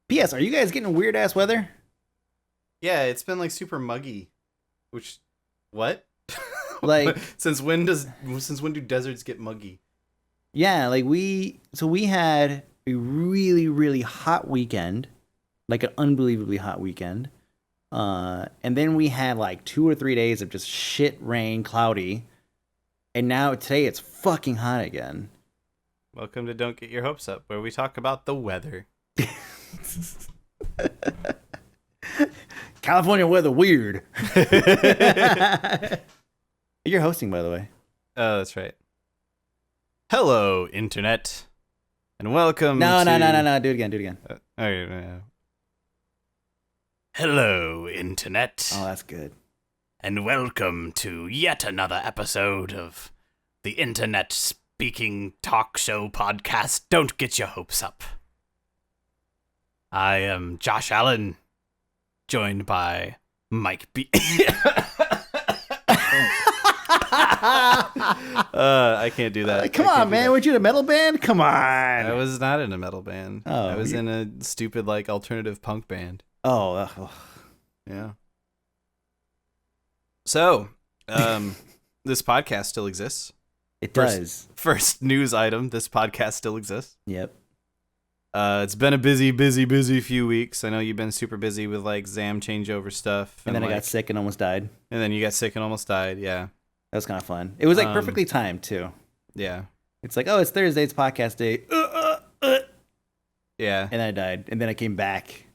P.S. Are you guys getting weird ass weather? Yeah, it's been like super muggy. Which, what? Like, since when do deserts get muggy? yeah, like we had a really, really hot weekend, like an unbelievably hot weekend. And then we had like 2 or 3 days of just shit rain, cloudy. And now today it's fucking hot again. Welcome to Don't Get Your Hopes Up, where we talk about the weather. California weather weird. You're hosting, by the way. Oh, that's right. Hello, Internet. And welcome No. to... Do it again. Okay. Hello, Internet. Oh, that's good. And welcome to yet another episode of the Internet Speaking Talk Show podcast, Don't Get Your Hopes Up. I am Josh Allen, joined by Mike B. I can't do that. Come on, man. Weren't you in a metal band? Come on. I was not in a metal band. Oh, I was in a stupid, like, alternative punk band. Oh. Yeah. So, this podcast still exists. It does. First news item, this podcast still exists. Yep. It's been a busy few weeks. I know you've been super busy with, like, ZAM changeover stuff. And then I like, got sick and almost died. And then you got sick and almost died, yeah. That was kind of fun. It was, like, perfectly timed, too. Yeah. It's like, oh, it's Thursday, it's podcast day. Yeah. And then I died. And then I came back.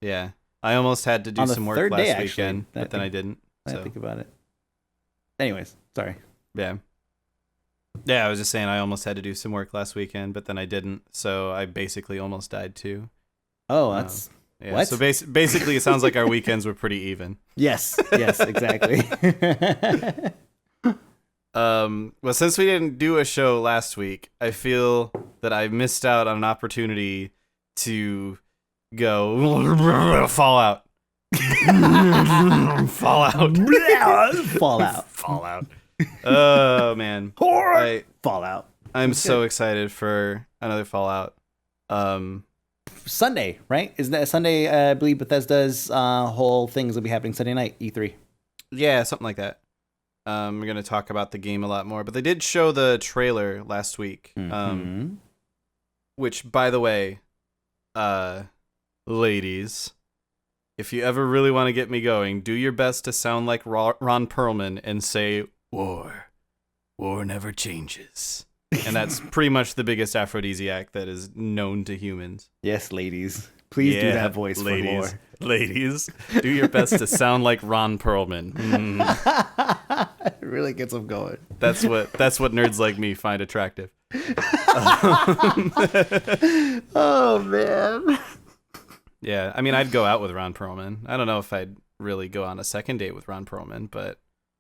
Yeah. I almost had to do On the some work third last day, actually. weekend, but then I didn't. I So, think about it. Anyways, sorry. yeah. Yeah, I was just saying I almost had to do some work last weekend, but then I didn't. So I basically almost died too. Oh, that's... Yeah. What? So basically, it sounds like our weekends were pretty even. Yes, exactly. Well, since we didn't do a show last week, I feel that I missed out on an opportunity to go Fallout. Fallout. Oh man. Fallout. I'm so excited for another Fallout. Sunday, right? Isn't that Sunday? I believe Bethesda's whole things will be happening Sunday night, E3. Yeah, something like that. We're gonna talk about the game a lot more, but they did show the trailer last week. Which, by the way, ladies, if you ever really want to get me going, do your best to sound like Ron Perlman and say war never changes. And that's pretty much the biggest aphrodisiac that is known to humans. Yes, ladies. Please do that voice for more. Ladies, do your best to sound like Ron Perlman. It really gets them going. That's what nerds like me find attractive. Oh, man. Yeah, I mean, I'd go out with Ron Perlman. I don't know if I'd really go on a second date with Ron Perlman, but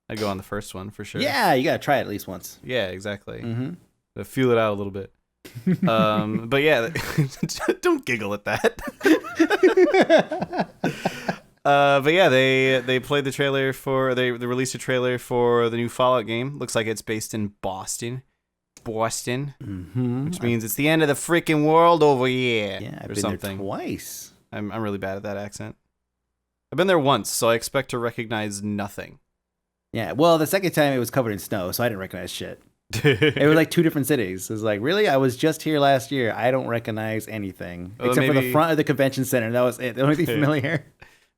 I'd go on the first one for sure. Yeah, you gotta try it at least once. Yeah, exactly. Mm-hmm. Feel it out a little bit. But yeah, don't giggle at that. But yeah, they played the trailer they released a trailer for the new Fallout game. Looks like it's based in Boston, which means it's the end of the freaking world over here. Yeah, I've or been something. there twice. I'm really bad at that accent. I've been there once, so I expect to recognize nothing. Yeah, well, the second time it was covered in snow, so I didn't recognize shit. It was like two different cities. It was like, really? I was just here last year. I don't recognize anything. Well, except for the front of the convention center. That was it. The only thing familiar.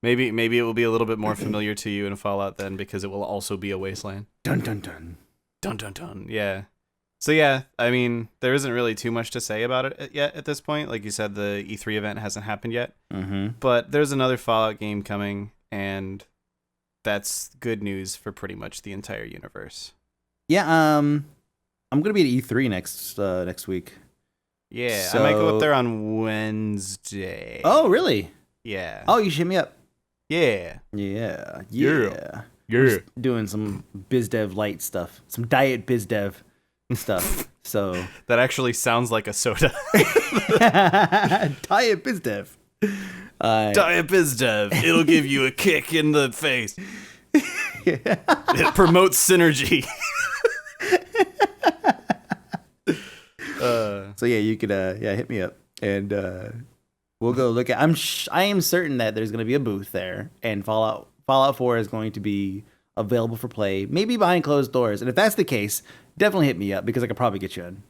Maybe it will be a little bit more familiar to you in Fallout then, because it will also be a wasteland. Dun, dun, dun. Dun, dun, dun. Yeah. So yeah, I mean, there isn't really too much to say about it yet at this point. Like you said, the E3 event hasn't happened yet. Mm-hmm. But there's another Fallout game coming, and that's good news for pretty much the entire universe. Yeah, I'm gonna be at E3 next week. Yeah, So... I might go up there on Wednesday. Oh, really? Yeah. Oh, you should hit me up. Yeah. Yeah. Yeah. We're just doing some BizDev light stuff, some diet BizDev stuff. So that actually sounds like a soda. Diet BizDev. Diet BizDev. It'll give you a kick in the face. It promotes synergy. So yeah, you could hit me up and We'll go look at. I am certain that there's going to be a booth there, and Fallout 4 is going to be available for play, maybe behind closed doors. And if that's the case, definitely hit me up because I could probably get you in.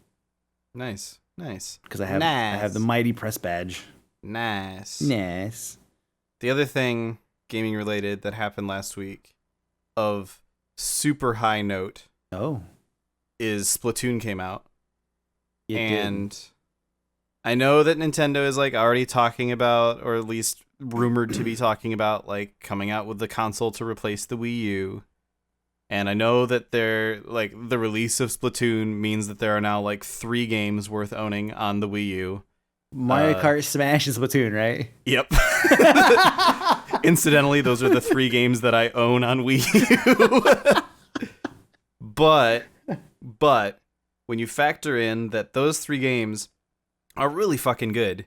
Nice. Because I have the mighty press badge. Nice. The other thing, gaming related, that happened last week, of super high note, is Splatoon came out, and I know that Nintendo is like already talking about, or at least rumored to be talking about, like coming out with the console to replace the Wii U. And I know that they're like the release of Splatoon means that there are now like 3 games worth owning on the Wii U. Mario Kart, Smash, and Splatoon, right? Yep. Incidentally, those are the 3 games that I own on Wii U. But when you factor in that those 3 games are really fucking good,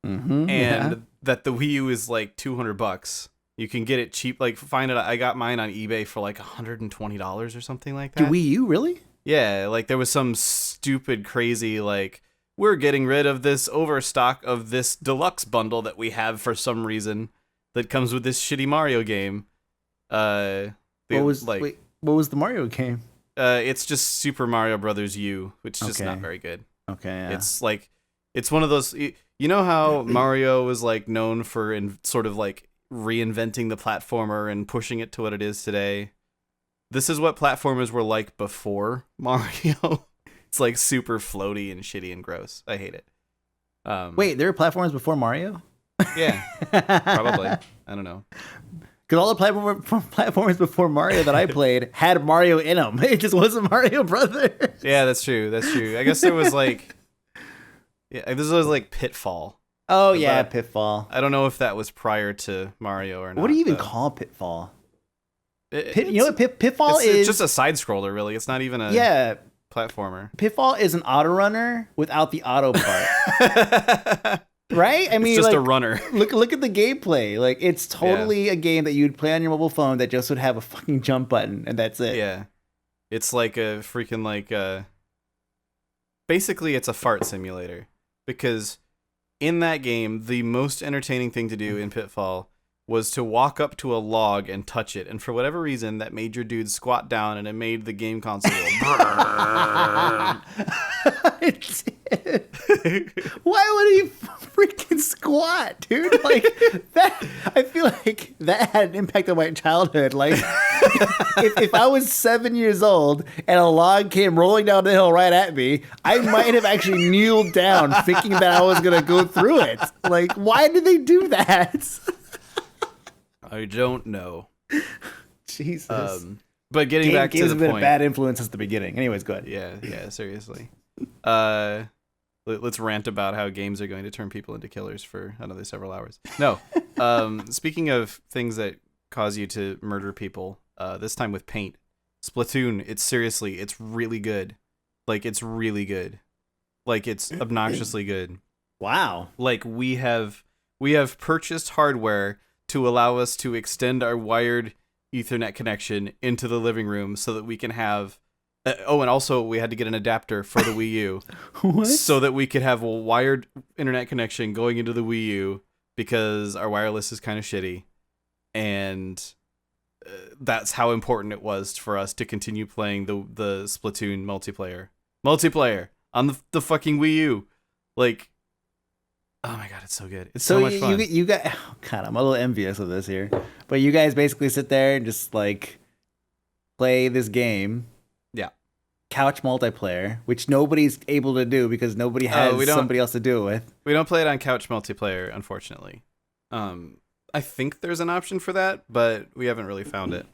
and that the Wii U is like $200, you can get it cheap. Like, find it. I got mine on eBay for like $120 or something like that. The Wii U, really? Yeah, like there was some stupid, crazy, like, we're getting rid of this overstock of this deluxe bundle that we have for some reason that comes with this shitty Mario game. What was the Mario game? It's just Super Mario Brothers U, which is just not very good. Okay, yeah. It's one of those. You know how Mario was like known for sort of like reinventing the platformer and pushing it to what it is today. This is what platformers were like before Mario. It's like super floaty and shitty and gross. I hate it. Wait, there were platforms before Mario? Yeah, probably. I don't know. Because all the platforms before Mario that I played had Mario in them. It just wasn't Mario Brothers. Yeah, that's true. I guess there was like, this was like Pitfall. Oh yeah, Pitfall. I don't know if that was prior to Mario or not. What do you even call Pitfall? You know what Pitfall is? It's just a side scroller, really. It's not even a platformer. Pitfall is an auto runner without the auto part. Right? I mean, it's just a runner. Look at the gameplay. Like, it's totally a game that you'd play on your mobile phone that just would have a fucking jump button, and that's it. Yeah. It's like a freaking basically it's a fart simulator, because in that game, the most entertaining thing to do in Pitfall was to walk up to a log and touch it, and for whatever reason, that made your dude squat down, and it made the game console go It did. Why would he freaking squat, dude? Like that. I feel like that had an impact on my childhood. Like, if I was 7 years old and a log came rolling down the hill right at me, I might have actually kneeled down, thinking that I was gonna go through it. Like, why did they do that? I don't know. Jesus. But getting back to the point, have been a bad influence since the beginning. Anyways, go ahead. Yeah, seriously. Let's rant about how games are going to turn people into killers for another several hours. No. Speaking of things that cause you to murder people, this time with paint. Splatoon, it's really good. Like, it's really good. Like, it's obnoxiously good. Wow. Like, we have purchased hardware to allow us to extend our wired Ethernet connection into the living room so that we can have and also we had to get an adapter for the Wii U. What? So that we could have a wired internet connection going into the Wii U, because our wireless is kind of shitty, and that's how important it was for us to continue playing the Splatoon multiplayer on the fucking Wii U. Like, oh my god, it's so good. It's so much fun. You got, oh god, I'm a little envious of this here. But you guys basically sit there and just like play this game. Yeah. Couch multiplayer, which nobody's able to do because nobody has somebody else to do it with. We don't play it on couch multiplayer, unfortunately. I think there's an option for that, but we haven't really found it.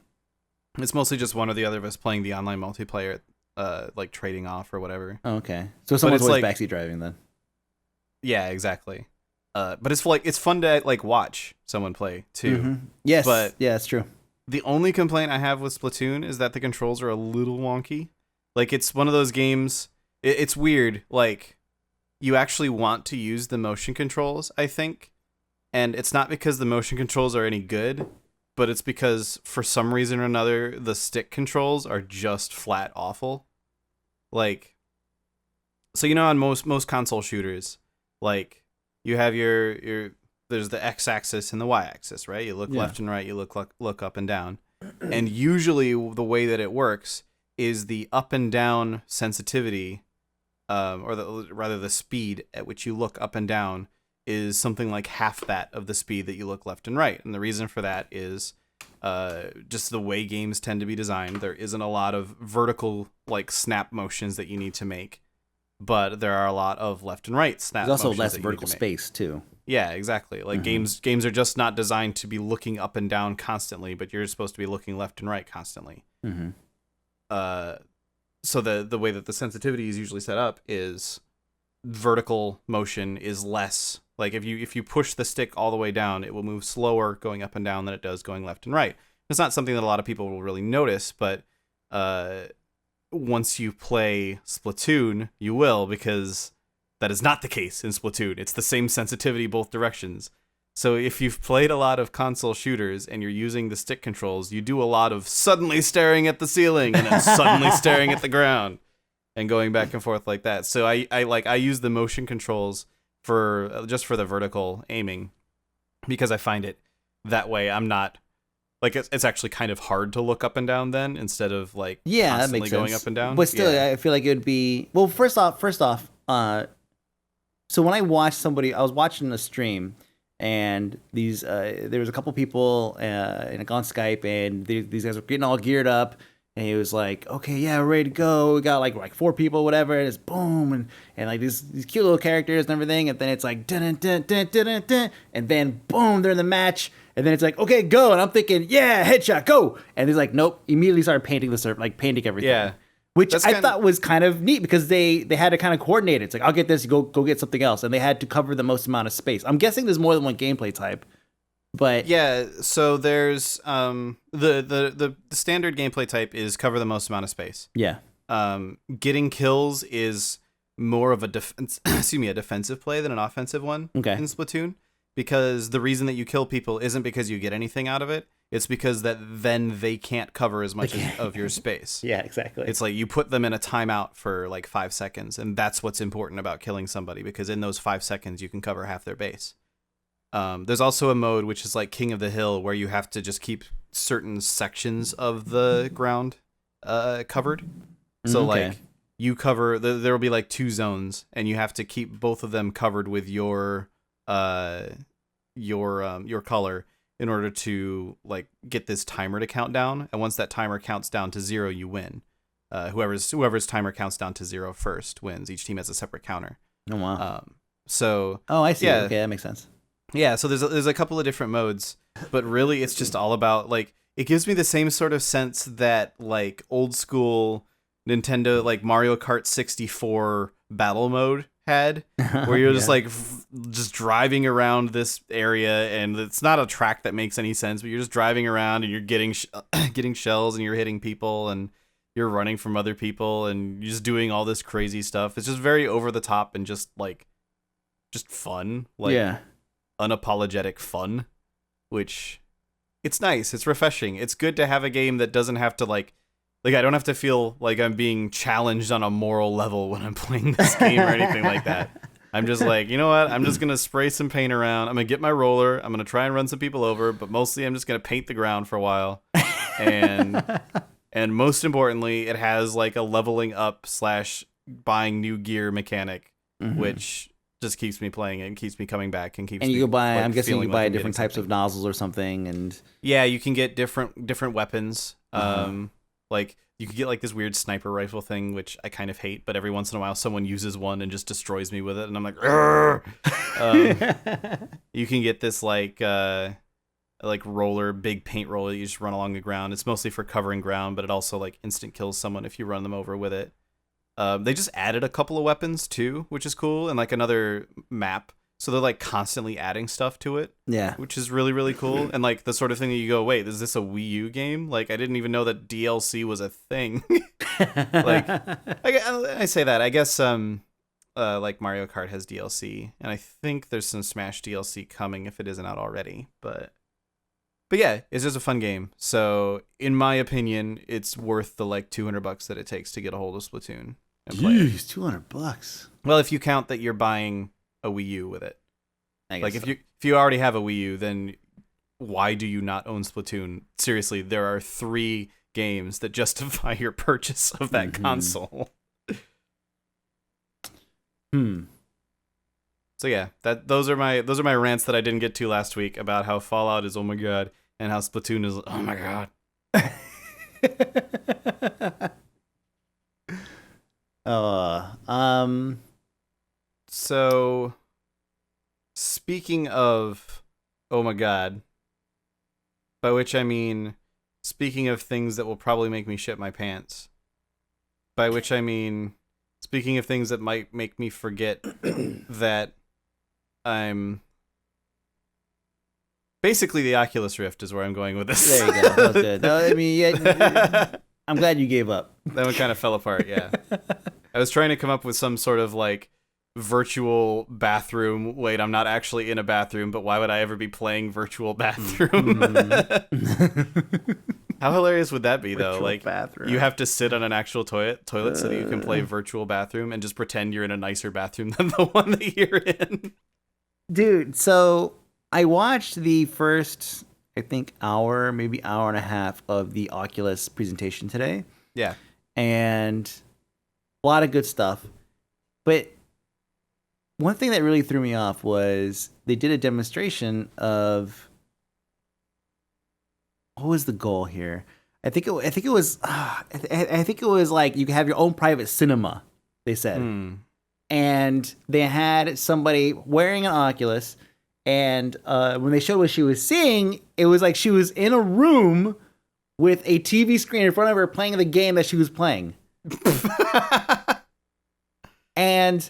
It's mostly just one or the other of us playing the online multiplayer, like trading off or whatever. Oh, okay. So someone's always like, backseat driving then. Yeah, exactly. But it's fun to like watch someone play too. Mm-hmm. Yes, but yeah, that's true. The only complaint I have with Splatoon is that the controls are a little wonky. Like, it's one of those games. It's weird. Like, you actually want to use the motion controls, I think, and it's not because the motion controls are any good, but it's because for some reason or another the stick controls are just flat awful. Like, so on most console shooters, like, you have your there's the x-axis and the y-axis, right? You look left and right, you look up and down. And usually the way that it works is the up and down sensitivity, rather the speed at which you look up and down is something like half that of the speed that you look left and right. And the reason for that is just the way games tend to be designed. There isn't a lot of vertical like snap motions that you need to make, but there are a lot of left and right snap motions. There's also less vertical space too. Yeah, exactly. Like games are just not designed to be looking up and down constantly, but you're supposed to be looking left and right constantly. So the way that the sensitivity is usually set up is vertical motion is less. Like if you push the stick all the way down, it will move slower going up and down than it does going left and right. It's not something that a lot of people will really notice, but once you play Splatoon, you will, because that is not the case in Splatoon. It's the same sensitivity both directions. So if you've played a lot of console shooters and you're using the stick controls, you do a lot of suddenly staring at the ceiling and then suddenly staring at the ground and going back and forth like that. So I use the motion controls for the vertical aiming because I find it that way. I'm not like it's actually kind of hard to look up and down then instead of like that makes sense. Going up and down. But still, I feel like it would be first off. So when I was watching a stream, and there was a couple people on Skype, and these guys were getting all geared up, and he was like, "Okay, yeah, we're ready to go. We got like 4 people, whatever." And it's boom, and like these cute little characters and everything, and then it's like dun dun dun dun dun dun, and then boom, they're in the match, and then it's like, "Okay, go," and I'm thinking, "Yeah, headshot, go," and he's like, "Nope," immediately started painting the surf, like painting everything. Yeah. Which I thought was kind of neat because they had to kind of coordinate it. It's like, I'll get this, go get something else. And they had to cover the most amount of space. I'm guessing there's more than one gameplay type. But yeah, so there's the standard gameplay type is cover the most amount of space. Yeah. Getting kills is more of a defensive play than an offensive one in Splatoon. Because the reason that you kill people isn't because you get anything out of it. It's because that then they can't cover as much of your space. Yeah, exactly. It's like you put them in a timeout for like 5 seconds, and that's what's important about killing somebody, because in those 5 seconds you can cover half their base. There's also a mode which is like King of the Hill, where you have to just keep certain sections of the ground covered. So like you cover there will be like 2 zones, and you have to keep both of them covered with your color in order to like get this timer to count down. And once that timer counts down to 0, you win. Whoever's timer counts down to 0 first wins. Each team has a separate counter. Oh wow. I see. Yeah. Okay, that makes sense. Yeah, so there's a couple of different modes, but really it's just all about like it gives me the same sort of sense that like old school Nintendo like Mario Kart 64 battle mode had, where you're just like just driving around this area, and it's not a track that makes any sense, but you're just driving around and you're getting getting shells, and you're hitting people, and you're running from other people, and you're just doing all this crazy stuff. It's just very over the top and just fun, like unapologetic fun, which it's nice. It's refreshing. It's good to have a game that doesn't have to like I don't have to feel like I'm being challenged on a moral level when I'm playing this game or anything like that. I'm just like, you know what? I'm just going to spray some paint around. I'm going to get my roller. I'm going to try and run some people over, but mostly I'm just going to paint the ground for a while. And most importantly, it has like a leveling up / buying new gear mechanic, which just keeps me playing it and keeps me coming back and keeps. And you me, can buy. like, I'm guessing you can buy like different types of nozzles or something, and yeah, you can get different weapons. Like you could get like this weird sniper rifle thing, which I kind of hate, but every once in a while someone uses one and just destroys me with it, and I'm like, you can get this like roller, big paint roller you just run along the ground. It's mostly for covering ground, but it also like instant kills someone if you run them over with it. They just added a couple of weapons too, which is cool, and like another map. So they're like constantly adding stuff to it. Yeah. Which is really, really cool. And like the sort of thing that you go, wait, is this a Wii U game? Like I didn't even know that DLC was a thing. Like I say that. I guess like Mario Kart has DLC, and I think there's some Smash DLC coming if it isn't out already. But yeah, it's just a fun game. So in my opinion, it's worth the like $200 that it takes to get a hold of Splatoon and play it. $200. Well, if you count that you're buying a Wii U with it. I guess Like so. if you already have a Wii U, then why do you not own Splatoon? Seriously, there are 3 games that justify your purchase of that console. So yeah, those are my rants that I didn't get to last week about how Fallout is oh my god and how Splatoon is oh my god. So speaking of oh my god, by which I mean speaking of things that will probably make me shit my pants. By which I mean speaking of things that might make me forget that I'm basically the Oculus Rift is where I'm going with this. There you go. That was good. No, I mean, yeah, I'm glad you gave up. That one kind of fell apart, yeah. I was trying to come up with some sort of like virtual bathroom. Wait, I'm not actually in a bathroom, but why would I ever be playing virtual bathroom? How hilarious would that be, though? Virtual Like, bathroom. you have to sit on an actual toilet so that you can play virtual bathroom and just pretend you're in a nicer bathroom than the one that you're in. Dude, so I watched the first, I think, hour, maybe hour and a half of the Oculus presentation today. Yeah. And a lot of good stuff. But one thing that really threw me off was they did a demonstration of what was the goal here? I think it was like you could have your own private cinema, they said. And they had somebody wearing an Oculus, and when they showed what she was seeing, it was like she was in a room with a TV screen in front of her playing the game that she was playing. And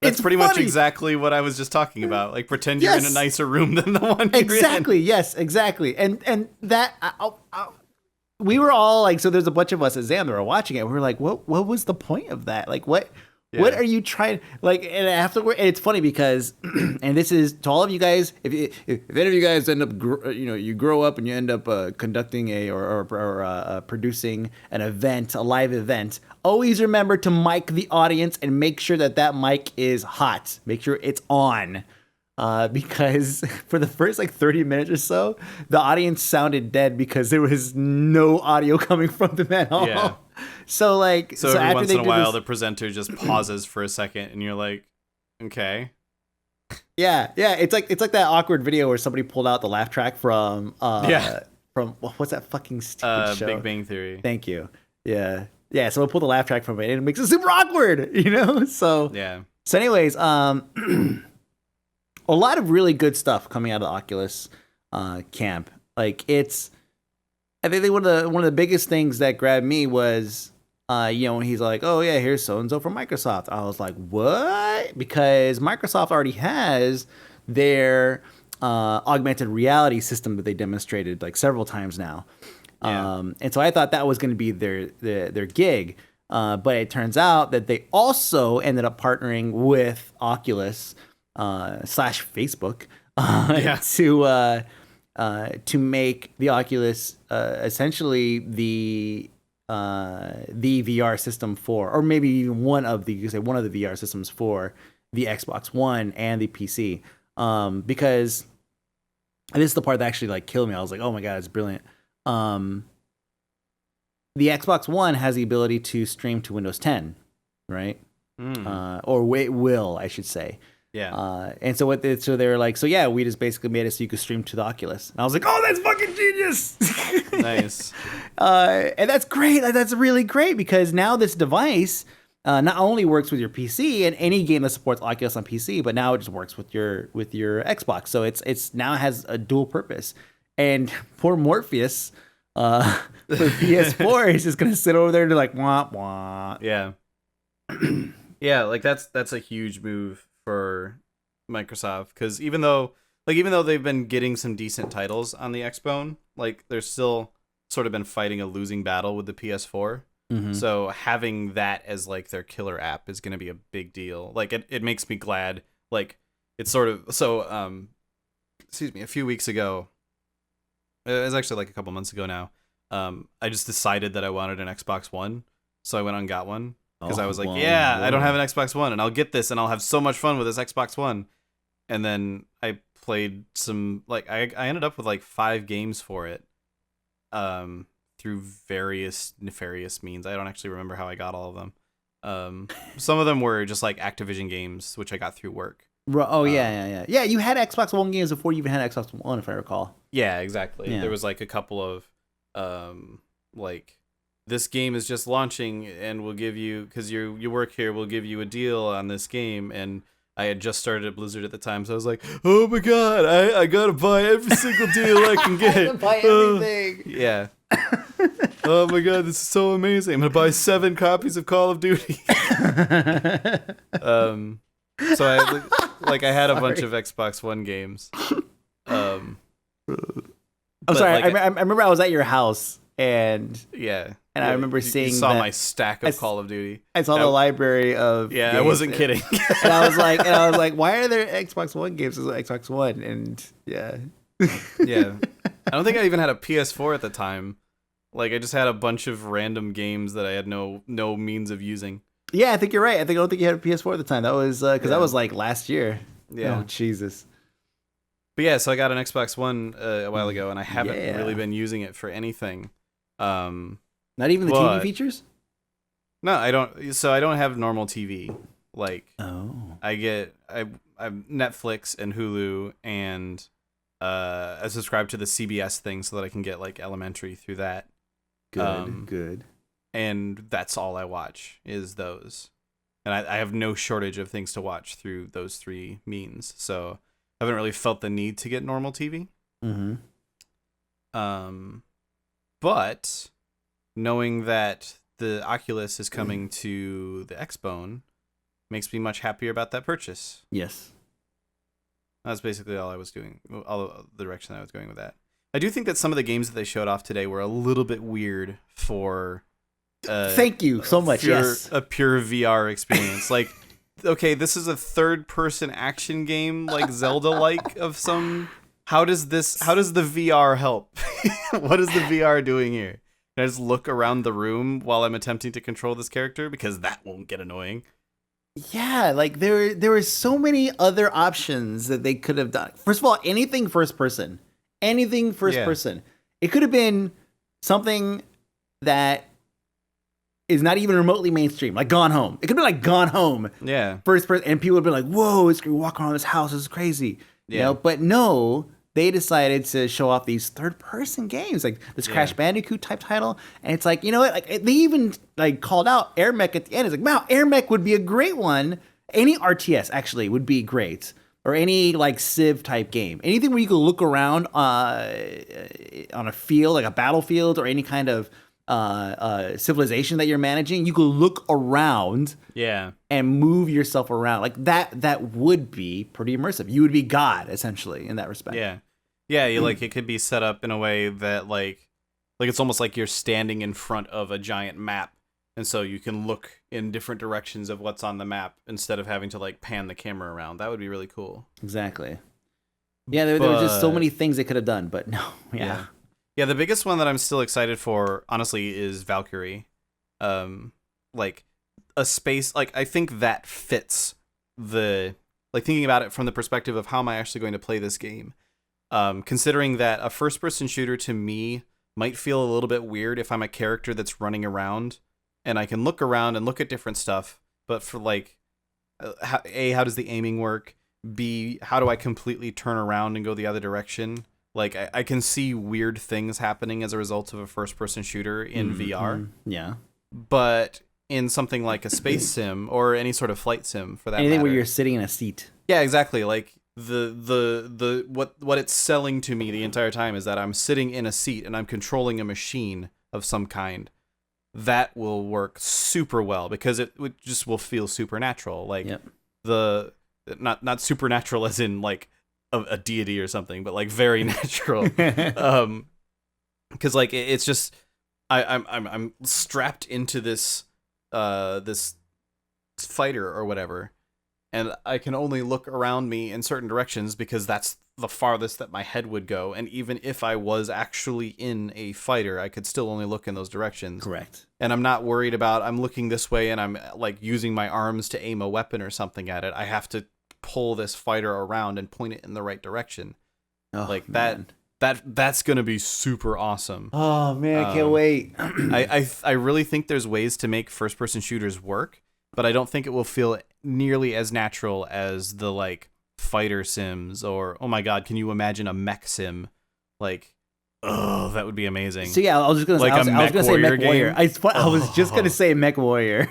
that's pretty much funny. exactly what I was just talking about. Like, pretend you're in a nicer room than the one you're Exactly. in. Yes, exactly. And that we were all like, so there's a bunch of us at ZAM that were watching it. We were like, what was the point of that? Like, what are you trying? Like, and afterward, and it's funny because, and this is to all of you guys, if any of you guys end up, you grow up and you end up conducting or producing an event, a live event, always remember to mic the audience and make sure that mic is hot. Make sure it's on. Because for the first like 30 minutes or so, the audience sounded dead because there was no audio coming from them at all. Yeah. So like, So every after once they in a did while, this, the presenter just pauses for a second, and you're like, okay. yeah, it's like that awkward video where somebody pulled out the laugh track from what's that fucking stupid show? Big Bang Theory. Thank you. Yeah. Someone pulled the laugh track from it, and it makes it super awkward, you know. So yeah. So anyways, a lot of really good stuff coming out of the Oculus camp. Like I think one of the biggest things that grabbed me was, when he's like, oh yeah, here's so and so from Microsoft. I was like, what? Because Microsoft already has their augmented reality system that they demonstrated like several times now. Yeah. And so I thought that was going to be their gig. But it turns out that they also ended up partnering with Oculus / Facebook to make the Oculus essentially the VR system for, or maybe even one of the VR systems for the Xbox One and the PC. Because and this is the part that actually like killed me. I was like, oh my god, it's brilliant. The Xbox One has the ability to stream to Windows 10, right? Or it will, I should say. Yeah. And so so they were like, so yeah, we just basically made it so you could stream to the Oculus. And I was like, oh, that's fucking genius. Nice. And that's great. That's really great because now this device not only works with your PC and any game that supports Oculus on PC, but now it just works with your Xbox. So it's now has a dual purpose. And poor Morpheus for PS4 is just gonna sit over there to like wah wah. Yeah. Yeah, like that's a huge move for Microsoft, because even though they've been getting some decent titles on the Xbone, like they're still sort of been fighting a losing battle with the PS4. Mm-hmm. So having that as like their killer app is going to be a big deal. Like it makes me glad. Like it's sort of excuse me, a few weeks ago, it was actually like a couple months ago now. I just decided that I wanted an Xbox One, so I went and got one. because I was like, whoa, I don't whoa. have an Xbox One, and I'll get this, and I'll have so much fun with this Xbox One. And then I played some, like, I ended up with like 5 games for it, through various nefarious means. I don't actually remember how I got all of them. Some of them were just like Activision games, which I got through work. Yeah. You had Xbox One games before you even had Xbox One, if I recall. Yeah, exactly. Yeah. There was like a couple of, like, this game is just launching, and we'll give you, because you work here, we'll give you a deal on this game. And I had just started at Blizzard at the time, so I was like, oh my god, I gotta buy every single deal I can get. I have to buy everything. Yeah. Oh my god, this is so amazing. I'm gonna buy 7 copies of Call of Duty. So I had a bunch of Xbox One games. I'm sorry. Like, I remember I was at your house and I remember seeing you saw that my stack of Call of Duty. I saw the library of Yeah, games, I wasn't kidding. and I was like, why are there Xbox One games as Xbox One? And yeah. I don't think I even had a PS4 at the time. Like, I just had a bunch of random games that I had no means of using. Yeah, I think you're right. I don't think you had a PS4 at the time. That was because that was like last year. Yeah. Oh, Jesus. But yeah, so I got an Xbox One a while ago, and I haven't really been using it for anything. Not even the TV features? No, I don't. So I don't have normal TV. Like, I Netflix and Hulu, and I subscribe to the CBS thing so that I can get like elementary through that. Good. And that's all I watch is those. And I have no shortage of things to watch through those 3 means. So I haven't really felt the need to get normal TV. Mm-hmm. But knowing that the Oculus is coming to the Xbone makes me much happier about that purchase. Yes. That's basically all I was doing, all the direction I was going with that. I do think that some of the games that they showed off today were a little bit weird for thank you so much. a pure VR experience. Like, okay, this is a third-person action game, like Zelda-like of some. How does the VR help? What is the VR doing here? Can I just look around the room while I'm attempting to control this character? Because that won't get annoying. Yeah, like there were so many other options that they could have done. First of all, anything first person. It could have been something that is not even remotely mainstream, like Gone Home. It could be like Gone Home. Yeah. First person, and people would be like, "Whoa, it's gonna walk around this house. This is crazy." Yeah. You know, but no, they decided to show off these third-person games, like this Crash Bandicoot type title, and it's like, you know what? Like they even like called out Air Mech at the end. It's like, wow, Air Mech would be a great one. Any RTS actually would be great, or any like Civ type game, anything where you can look around on a field, like a battlefield, or any kind of civilization that you're managing. You could look around, and move yourself around like that. That would be pretty immersive. You would be God essentially in that respect. You like it could be set up in a way that like it's almost like you're standing in front of a giant map, and so you can look in different directions of what's on the map instead of having to like pan the camera around. That would be really cool. Exactly. Yeah, there were just so many things they could have done, but no. Yeah, the biggest one that I'm still excited for, honestly, is Valkyrie. Like a space, like I think that fits the, like thinking about it from the perspective of how am I actually going to play this game. Considering that a first-person shooter to me might feel a little bit weird if I'm a character that's running around and I can look around and look at different stuff, but for like, how does the aiming work? B, how do I completely turn around and go the other direction? Like, I can see weird things happening as a result of a first-person shooter in VR. Yeah. But in something like a space sim or any sort of flight sim, for that anything matter, where you're sitting in a seat. Yeah, exactly. Like what it's selling to me the entire time is that I'm sitting in a seat and I'm controlling a machine of some kind. That will work super well because it just will feel supernatural. Like the not supernatural as in like a deity or something, but like very natural. Because like it's just I'm strapped into this this fighter or whatever, and I can only look around me in certain directions because that's the farthest that my head would go. And even if I was actually in a fighter, I could still only look in those directions. Correct. And I'm not worried about I'm looking this way and I'm like using my arms to aim a weapon or something at it. I have to pull this fighter around and point it in the right direction. Oh, like man. that's gonna be super awesome. Oh man, I can't wait. I really think there's ways to make first person shooters work, but I don't think it will feel nearly as natural as the like fighter sims or oh my god, can you imagine a mech sim? Like, oh, that would be amazing. So yeah, I was just gonna like I was gonna say Mech Warrior. game? I was just gonna say Mech Warrior.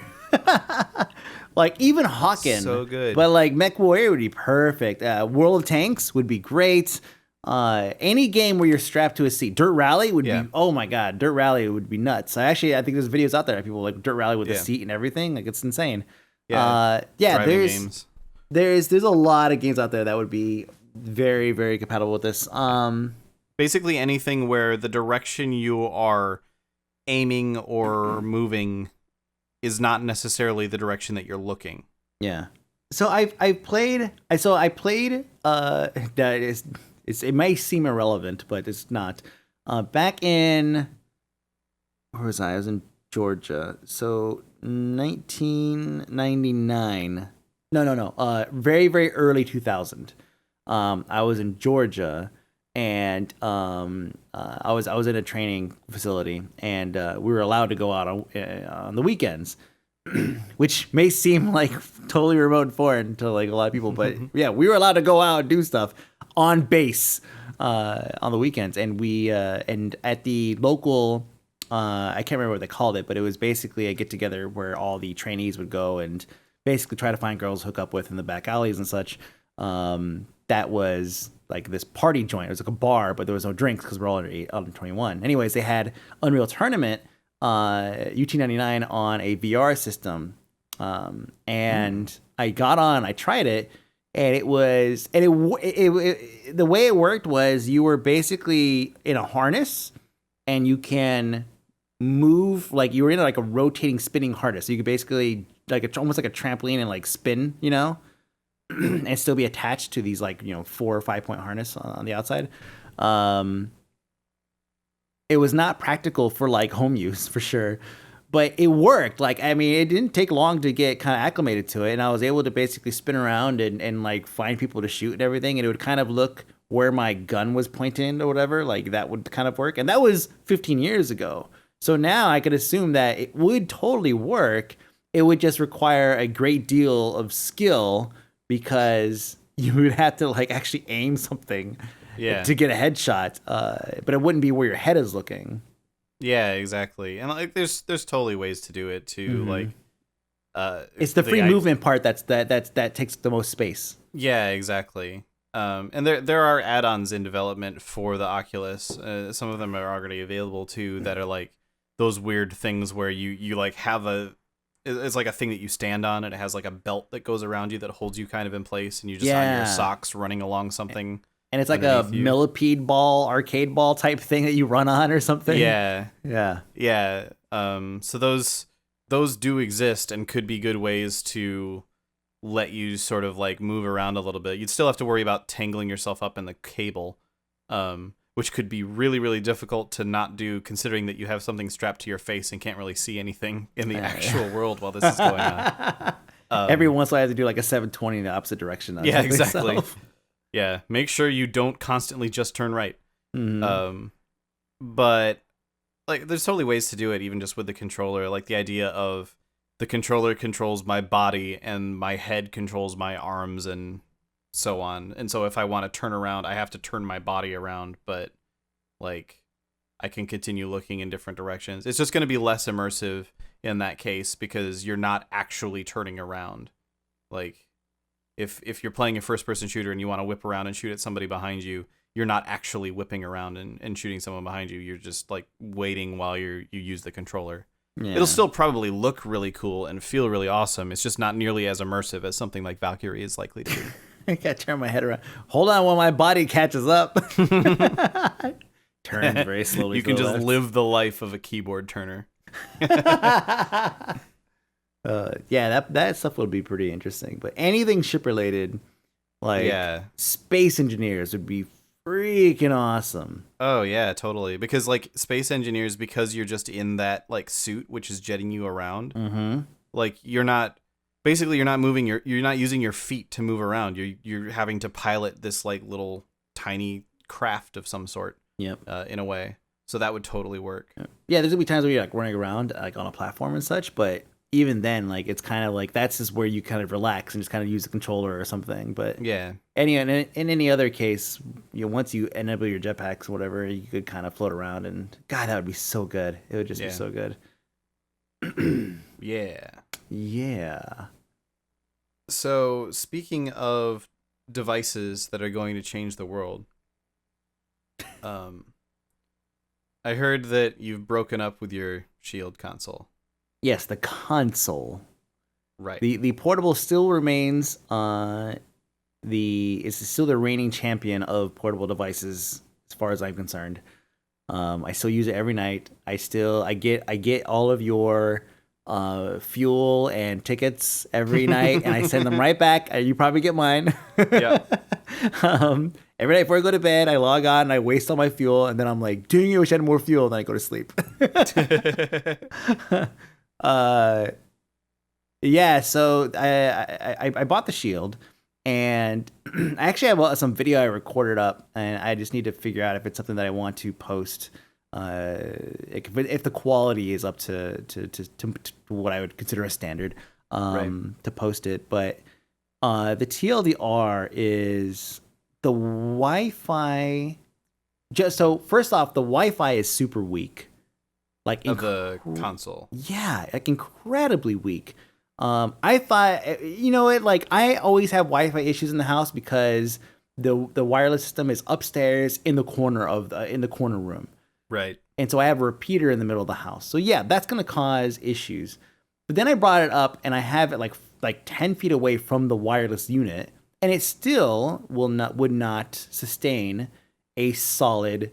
Like even Hawken, So good. But like Mech Warrior would be perfect. World of Tanks would be great. Any game where you're strapped to a seat. Dirt Rally would be. Oh my god, Dirt Rally would be nuts. I think there's videos out there of people like Dirt Rally with a seat and everything. Like it's insane. Driving games. There's a lot of games out there that would be very, very compatible with this. Basically anything where the direction you are aiming or moving is not necessarily the direction that you're looking. Yeah. So I played. That is. It may seem irrelevant, but it's not. Back in where was I? I was in Georgia. So 1999. No. Very, very early 2000. I was in Georgia, and I was in a training facility, and we were allowed to go out on the weekends, which may seem like totally remote and foreign to like a lot of people, but yeah, we were allowed to go out and do stuff on base on the weekends, and we and at the local. I can't remember what they called it, but it was basically a get together where all the trainees would go and basically try to find girls to hook up with in the back alleys and such. That was like this party joint. It was like a bar, but there was no drinks because we're all under 21. Anyways, they had Unreal Tournament, UT99 on a VR system, and I got on. I tried it, and it was, and it the way it worked was you were basically in a harness, and you can move like you were in like a rotating spinning harness. So you could basically like almost like a trampoline and like spin, you know. And still be attached to these 4 or 5 point harness on the outside. It was not practical for like home use for sure, but it worked. Like, I mean, it didn't take long to get kind of acclimated to it, and I was able to basically spin around and like find people to shoot and everything, and it would kind of look where my gun was pointing or whatever. Like that would kind of work, and that was 15 years ago. So now I could assume that it would totally work. It would just require a great deal of skill, because you would have to like actually aim something to get a headshot, but it wouldn't be where your head is looking. Yeah, exactly. And like there's totally ways to do it too. Like it's the free movement part that takes the most space. Yeah, exactly. And there are add-ons in development for the Oculus. Some of them are already available too, that are like those weird things where you like have it's like a thing that you stand on, and it has like a belt that goes around you that holds you kind of in place, and you just on your socks running along something. And it's like a millipede ball, arcade ball type thing that you run on or something. Yeah. So those do exist and could be good ways to let you sort of like move around a little bit. You'd still have to worry about tangling yourself up in the cable, which could be really, really difficult to not do, considering that you have something strapped to your face and can't really see anything in the actual world while this is going on. Every once in a while I have to do like a 720 in the opposite direction. Yeah, exactly. Yeah, make sure you don't constantly just turn right. But like, there's totally ways to do it, even just with the controller. Like the idea of the controller controls my body and my head controls my arms and so on. And so if I want to turn around, I have to turn my body around, but like I can continue looking in different directions. It's just going to be less immersive in that case because you're not actually turning around. Like if you're playing a first person shooter and you want to whip around and shoot at somebody behind you, you're not actually whipping around and shooting someone behind you. You're just like waiting while you use the controller. Yeah. It'll still probably look really cool and feel really awesome. It's just not nearly as immersive as something like Valkyrie is likely to be. I gotta turn my head around. Hold on while my body catches up. Turns very slowly. You can just live the life of a keyboard turner. Yeah, that stuff would be pretty interesting. But anything ship related, like Yeah. space engineers, would be freaking awesome. Oh yeah, totally. Because like space engineers, because you're just in that like suit which is jetting you around, Mm-hmm. like you're not basically you're not moving you're not using your feet to move around. You're having to pilot this like little tiny craft of some sort. Yep. In a way. So that would totally work. Yeah, there's gonna be times where you're like running around like on a platform and such, but even then, like it's kind of like that's just where you kind of relax and just kind of use the controller or something. But Yeah. in any other case, once you enable your jetpacks or whatever, you could kind of float around, and God, that would be so good. It would just be so good. Yeah. Yeah. So speaking of devices that are going to change the world, I heard that you've broken up with your Shield console. Yes, the console. Right. The portable still remains it's still the reigning champion of portable devices as far as I'm concerned. I still use it every night. I get all of your fuel and tickets every night, and I send them right back. You probably get mine. Yeah. Every night before I go to bed, I log on and I waste all my fuel, and then I'm like, dang, I wish I had more fuel, and then I go to sleep. Yeah, so I bought the Shield, and I actually have some video I recorded up, and I just need to figure out if it's something that I want to post. If the quality is up to what I would consider a standard, to post it. But the TLDR is the Wi-Fi. So first off, the Wi-Fi is super weak. Like of the console. Yeah, like incredibly weak. I thought, you know what, like I always have Wi-Fi issues in the house because the wireless system is upstairs in the corner in the corner room. Right. And so I have a repeater in the middle of the house. So yeah, that's going to cause issues. But then I brought it up and I have it like 10 feet away from the wireless unit, and it still would not sustain a solid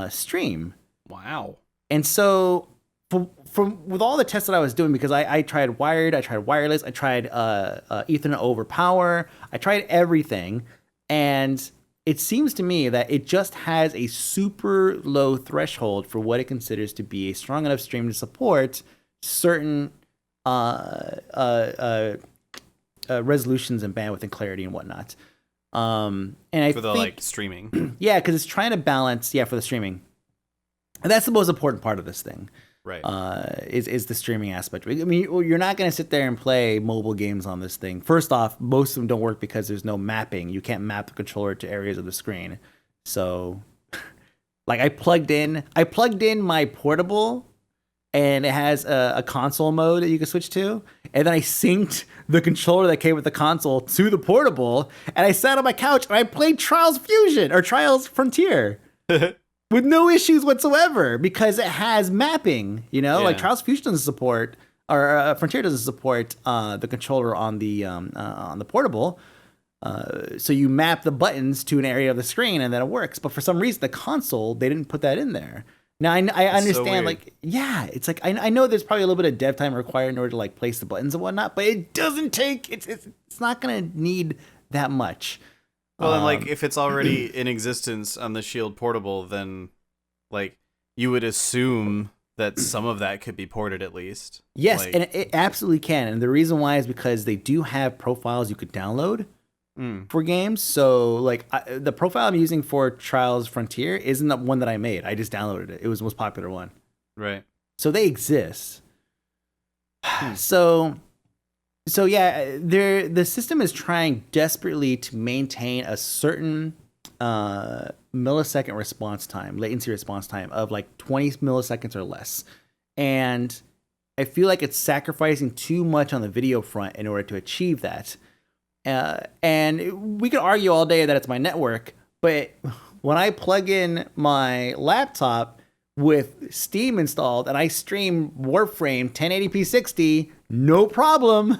stream. Wow. And so from with all the tests that I was doing, because I tried wired, I tried wireless, I tried Ethernet over power, I tried everything, and it seems to me that it just has a super low threshold for what it considers to be a strong enough stream to support certain resolutions and bandwidth and clarity and whatnot. And I for the think, like streaming. yeah, because it's trying to balance, for the streaming. And that's the most important part of this thing. Right. Is the streaming aspect. I mean, you're not going to sit there and play mobile games on this thing. First off, most of them don't work because there's no mapping. You can't map the controller to areas of the screen. So, like, I plugged in my portable, and it has a console mode that you can switch to. And then I synced the controller that came with the console to the portable, and I sat on my couch and I played Trials Frontier. With no issues whatsoever, because it has mapping, like Trials Fusion doesn't support, or Frontier doesn't support the controller on the portable. So you map the buttons to an area of the screen and then it works. But for some reason, the console, they didn't put that in there. Now I understand, it's like I know there's probably a little bit of dev time required in order to like place the buttons and whatnot, but it doesn't take it's not gonna need that much. Well, and like if it's already in existence on the Shield Portable, then like you would assume that some of that could be ported at least. Yes, and it absolutely can. And the reason why is because they do have profiles you could download for games. So like the profile I'm using for Trials Frontier isn't the one that I made. I just downloaded it. It was the most popular one. Right. So they exist. So yeah, the system is trying desperately to maintain a certain millisecond response time, latency response time of like 20 milliseconds or less. And I feel like it's sacrificing too much on the video front in order to achieve that. And we could argue all day that it's my network, but when I plug in my laptop with Steam installed and I stream Warframe 1080p 60, no problem.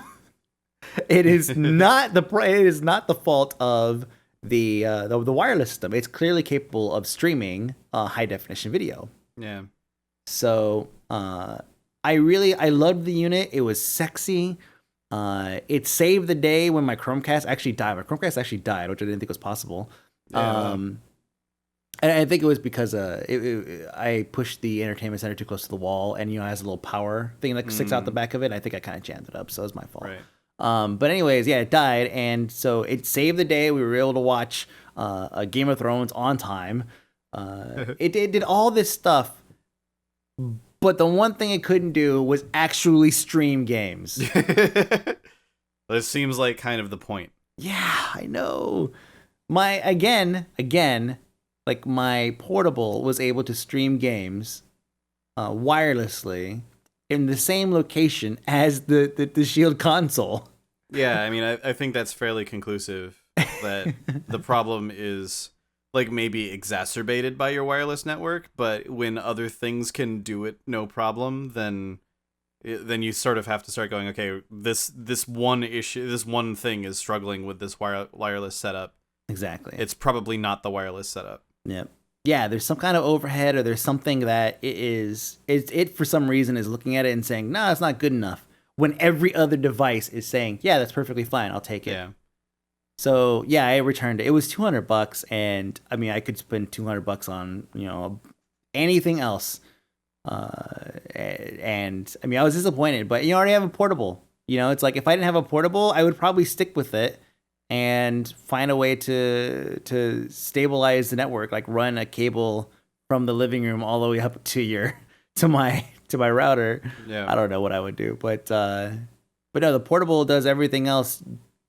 It is not the fault of the wireless system. It's clearly capable of streaming high definition video. Yeah. So I loved the unit. It was sexy. It saved the day when my Chromecast actually died. My Chromecast actually died, which I didn't think was possible. Yeah. And I think it was because I pushed the entertainment center too close to the wall, and it has a little power thing that sticks out the back of it. And I think I kind of jammed it up, so it was my fault. Right. But anyways, yeah, it died, and so it saved the day. We were able to watch a Game of Thrones on time. It did all this stuff, but the one thing it couldn't do was actually stream games. This seems like kind of the point. Yeah, I know. My again, like my portable was able to stream games wirelessly in the same location as the Shield console. Yeah, I mean, I think that's fairly conclusive that the problem is like maybe exacerbated by your wireless network, but when other things can do it no problem, then you sort of have to start going, okay, this one issue, this one thing is struggling with this wireless setup. Exactly. It's probably not the wireless setup. Yep. Yeah, there's some kind of overhead, or there's something that it for some reason is looking at it and saying, no, it's not good enough, when every other device is saying, yeah, that's perfectly fine, I'll take it. Yeah. So yeah, I returned it. It was $200, and I mean, I could spend $200 on anything else. And I mean, I was disappointed, but you already have a portable. It's like if I didn't have a portable, I would probably stick with it and find a way to stabilize the network, like run a cable from the living room all the way up to my router. Yeah. I don't know what I would do, but no, the portable does everything else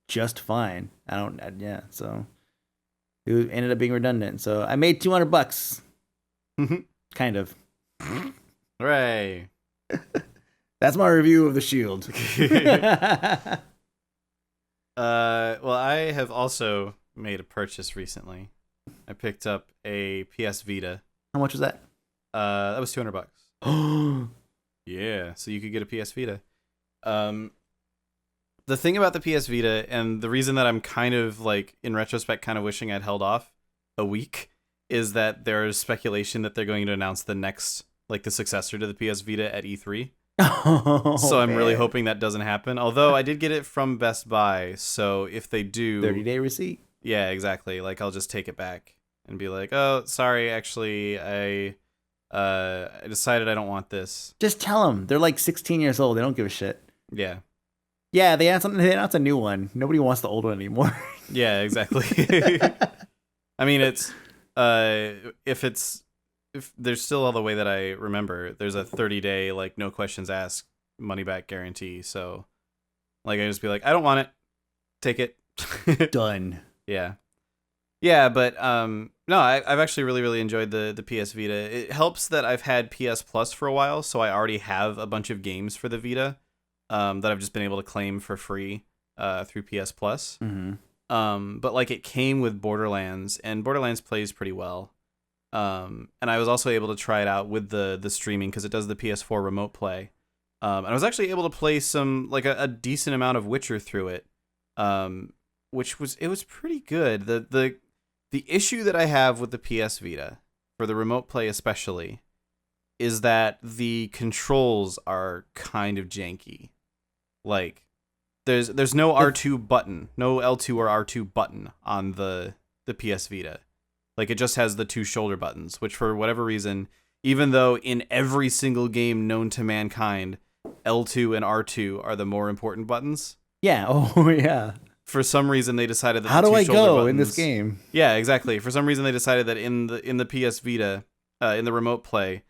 just fine. So it ended up being redundant. So I made $200, kind of. Hooray. That's my review of the Shield. Well, I have also made a purchase recently. I picked up a PS Vita. How much was that? That was $200. Yeah, so you could get a PS Vita. The thing about the PS Vita, and the reason that I'm kind of like in retrospect kind of wishing I'd held off a week, is that there's speculation that they're going to announce the next, like the successor to the PS Vita at E3. So I'm really hoping that doesn't happen. Although I did get it from Best Buy, so if they do 30-day receipt. Yeah, exactly. Like I'll just take it back and be like, "Oh, sorry, actually I decided I don't want this." Just tell them. They're like 16 years old. They don't give a shit. Yeah. Yeah, they announced a new one. Nobody wants the old one anymore. Yeah, exactly. I mean, it's if there's still all the way that I remember, there's a 30-day like no questions asked money back guarantee. So like I just be like, I don't want it. Take it. Done. Yeah. Yeah, but no, I've actually really, really enjoyed the PS Vita. It helps that I've had PS Plus for a while, so I already have a bunch of games for the Vita that I've just been able to claim for free through PS Plus. Mm-hmm. But like it came with Borderlands, and Borderlands plays pretty well. And I was also able to try it out with the streaming because it does the PS4 remote play. And I was actually able to play some like a decent amount of Witcher through it, which was pretty good. The issue that I have with the PS Vita for the remote play especially is that the controls are kind of janky. Like there's no R2 button, no L2 or R2 button on the PS Vita. Like it just has the two shoulder buttons, which for whatever reason, even though in every single game known to mankind, L2 and R2 are the more important buttons. Yeah. Oh yeah. For some reason they decided that how do I go buttons, in this game? Yeah, exactly. For some reason they decided that in the PS Vita, in the remote play,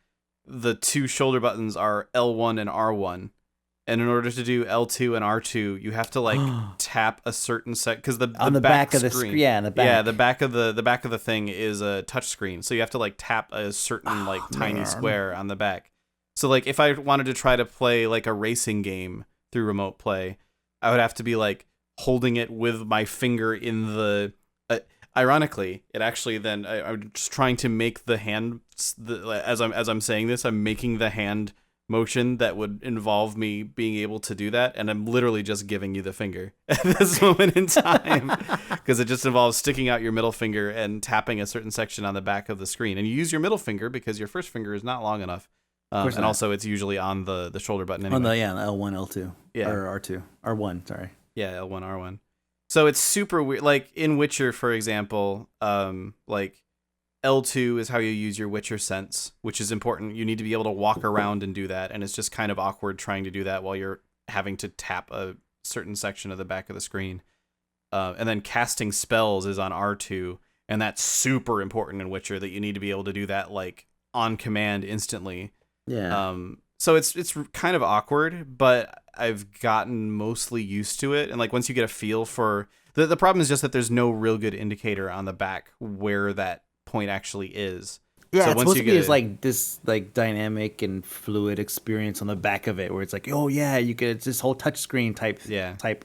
the two shoulder buttons are L1 and R1. And in order to do L2 and R2, you have to like tap a certain because the back of the screen, the back of the thing is a touch screen, so you have to like tap a certain like tiny square on the back. So like if I wanted to try to play like a racing game through remote play, I would have to be like holding it with my finger in the. Ironically, it actually then I'm just trying to make the hand as I'm saying this, I'm making the hand motion that would involve me being able to do that, and I'm literally just giving you the finger at this moment in time because it just involves sticking out your middle finger and tapping a certain section on the back of the screen, and you use your middle finger because your first finger is not long enough course And not. also it's usually on the shoulder button On anyway. the L1, L2, or R2, R1. Sorry. Yeah, L1, R1. So it's super weird. Like in Witcher, for example, like L2 is how you use your Witcher sense, which is important. You need to be able to walk around and do that, and it's just kind of awkward trying to do that while you're having to tap a certain section of the back of the screen. And then casting spells is on R2, and that's super important in Witcher that you need to be able to do that like on command instantly. Yeah. So it's kind of awkward, but I've gotten mostly used to it. And like once you get a feel for the problem is just that there's no real good indicator on the back where that point actually is. Yeah, so it's supposed to be like this like dynamic and fluid experience on the back of it, where it's like, oh yeah, you get it's this whole touchscreen type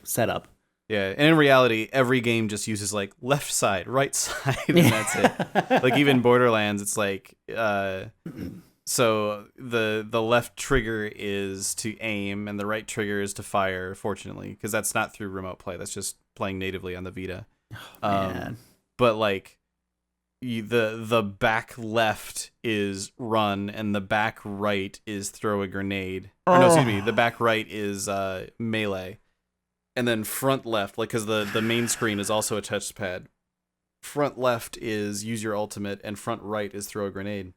setup. Yeah, and in reality, every game just uses like left side, right side, and that's it. Like even Borderlands, it's like so the left trigger is to aim and the right trigger is to fire. Fortunately, because that's not through remote play. That's just playing natively on the Vita. Man. But like the back left is run and the back right is throw a grenade. Or no, excuse me, the back right is melee. And then front left, like, because the main screen is also a touchpad. Front left is use your ultimate, and front right is throw a grenade.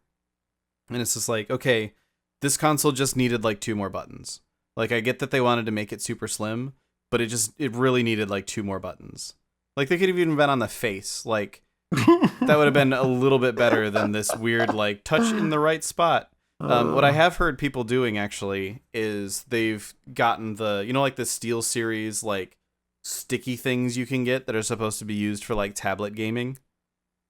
And it's just like, okay, this console just needed like 2 more buttons. Like, I get that they wanted to make it super slim, but it really needed like 2 more buttons. Like, they could have even been on the face. Like, that would have been a little bit better than this weird, like, touch in the right spot. What I have heard people doing actually is they've gotten like the Steel Series, like sticky things you can get that are supposed to be used for like tablet gaming.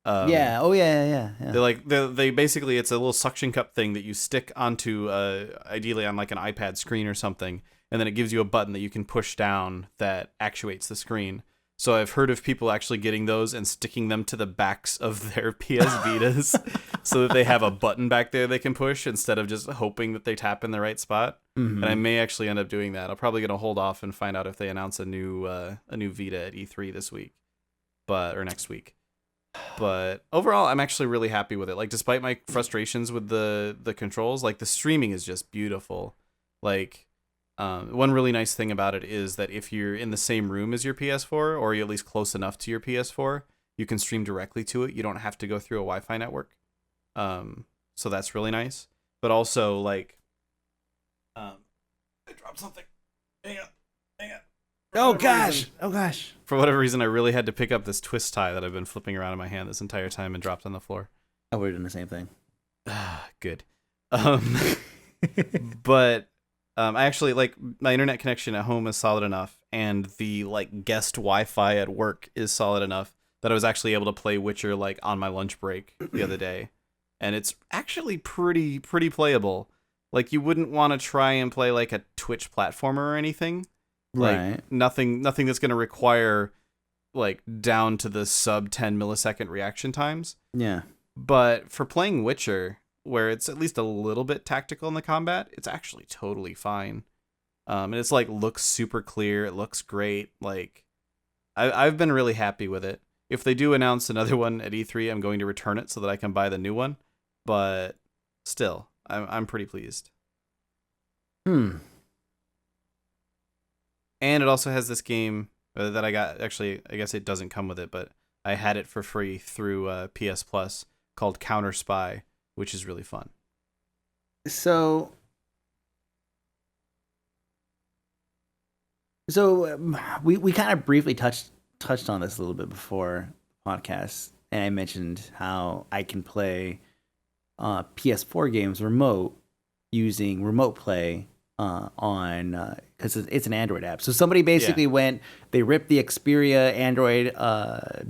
Yeah. Oh yeah. They basically, it's a little suction cup thing that you stick onto ideally on like an iPad screen or something, and then it gives you a button that you can push down that actuates the screen. So I've heard of people actually getting those and sticking them to the backs of their PS Vitas so that they have a button back there they can push instead of just hoping that they tap in the right spot. Mm-hmm. And I may actually end up doing that. I'm probably going to hold off and find out if they announce a new Vita at E3 this week, or next week. But overall, I'm actually really happy with it. Like, despite my frustrations with the controls, like the streaming is just beautiful. Like, one really nice thing about it is that if you're in the same room as your PS4, or you're at least close enough to your PS4, you can stream directly to it. You don't have to go through a Wi-Fi network. So that's really nice. But also, like, I dropped something. Hang on. Oh gosh. For whatever reason, I really had to pick up this twist tie that I've been flipping around in my hand this entire time and dropped on the floor. I would have done the same thing. Good. But I actually, like, my internet connection at home is solid enough, and the like guest Wi-Fi at work is solid enough that I was actually able to play Witcher like on my lunch break the other day, and it's actually pretty playable. Like, you wouldn't want to try and play like a Twitch platformer or anything. Like, right. nothing that's going to require like down to the sub 10 millisecond reaction times. Yeah. But for playing Witcher, where it's at least a little bit tactical in the combat, it's actually totally fine. And it's like looks super clear. It looks great. Like, I've been really happy with it. If they do announce another one at E3, I'm going to return it so that I can buy the new one. But still, I'm pretty pleased. And it also has this game that I got. Actually, I guess it doesn't come with it, but I had it for free through PS Plus, called Counter Spy, which is really fun. So we kind of briefly touched on this a little bit before the podcast, and I mentioned how I can play PS4 games remote using remote play on because it's an Android app. So somebody basically they ripped the Xperia Android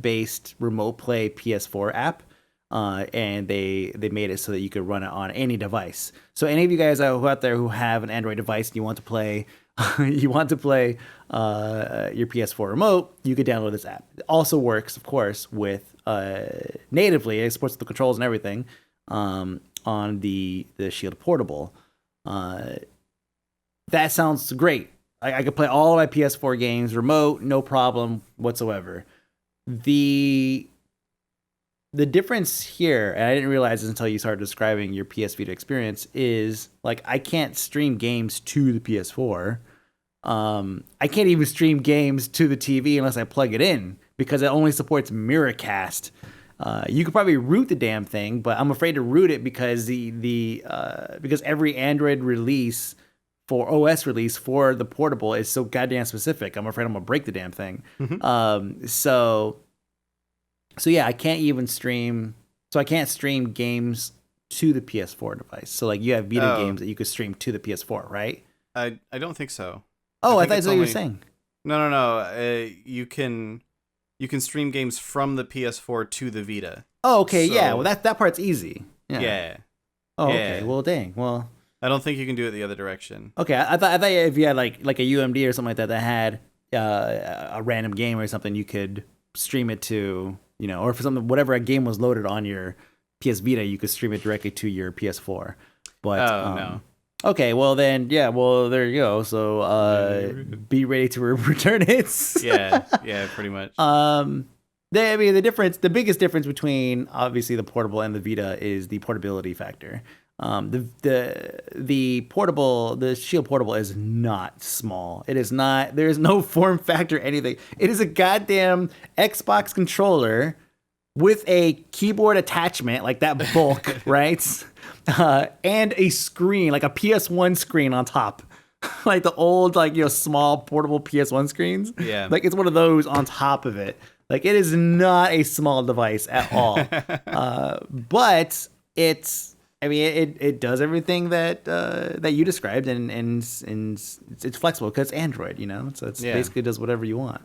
based remote play PS4 app. And they made it so that you could run it on any device. So any of you guys out there who have an Android device and you want to play your PS4 remote, you could download this app. It also works, of course, with natively. It supports the controls and everything on the Shield Portable. That sounds great. I could play all of my PS4 games remote, no problem whatsoever. The the difference here, and I didn't realize this until you started describing your PS Vita experience, is like I can't stream games to the PS4. I can't even stream games to the TV unless I plug it in because it only supports Miracast. You could probably root the damn thing, but I'm afraid to root it because because every Android release for OS release for the portable is so goddamn specific. I'm afraid I'm gonna break the damn thing. So yeah, I can't even stream. So I can't stream games to the PS4 device. So like you have Vita games that you could stream to the PS4, right? I don't think so. Oh, I thought that's what you were saying. No. You can stream games from the PS4 to the Vita. Oh, okay, yeah. Well, that part's easy. Yeah. Oh, okay. Well, dang. Well, I don't think you can do it the other direction. Okay, I thought if you had like a UMD or something like that had a random game or something, you could stream it to, or for something, whatever a game was loaded on your PS Vita, you could stream it directly to your PS4. But no. Okay, well then, yeah, well there you go. So be ready to return it. yeah, pretty much. The biggest difference between obviously the portable and the Vita is the portability factor. The portable, the Shield Portable is not small. It is not. There is no form factor anything. It is a goddamn Xbox controller with a keyboard attachment, like that bulk, right? And a screen, like a PS1 screen on top. Like the old, small portable PS1 screens. Yeah. Like it's one of those on top of it. Like it is not a small device at all. But it does everything that you described, and it's flexible because it's Android, so it's basically does whatever you want.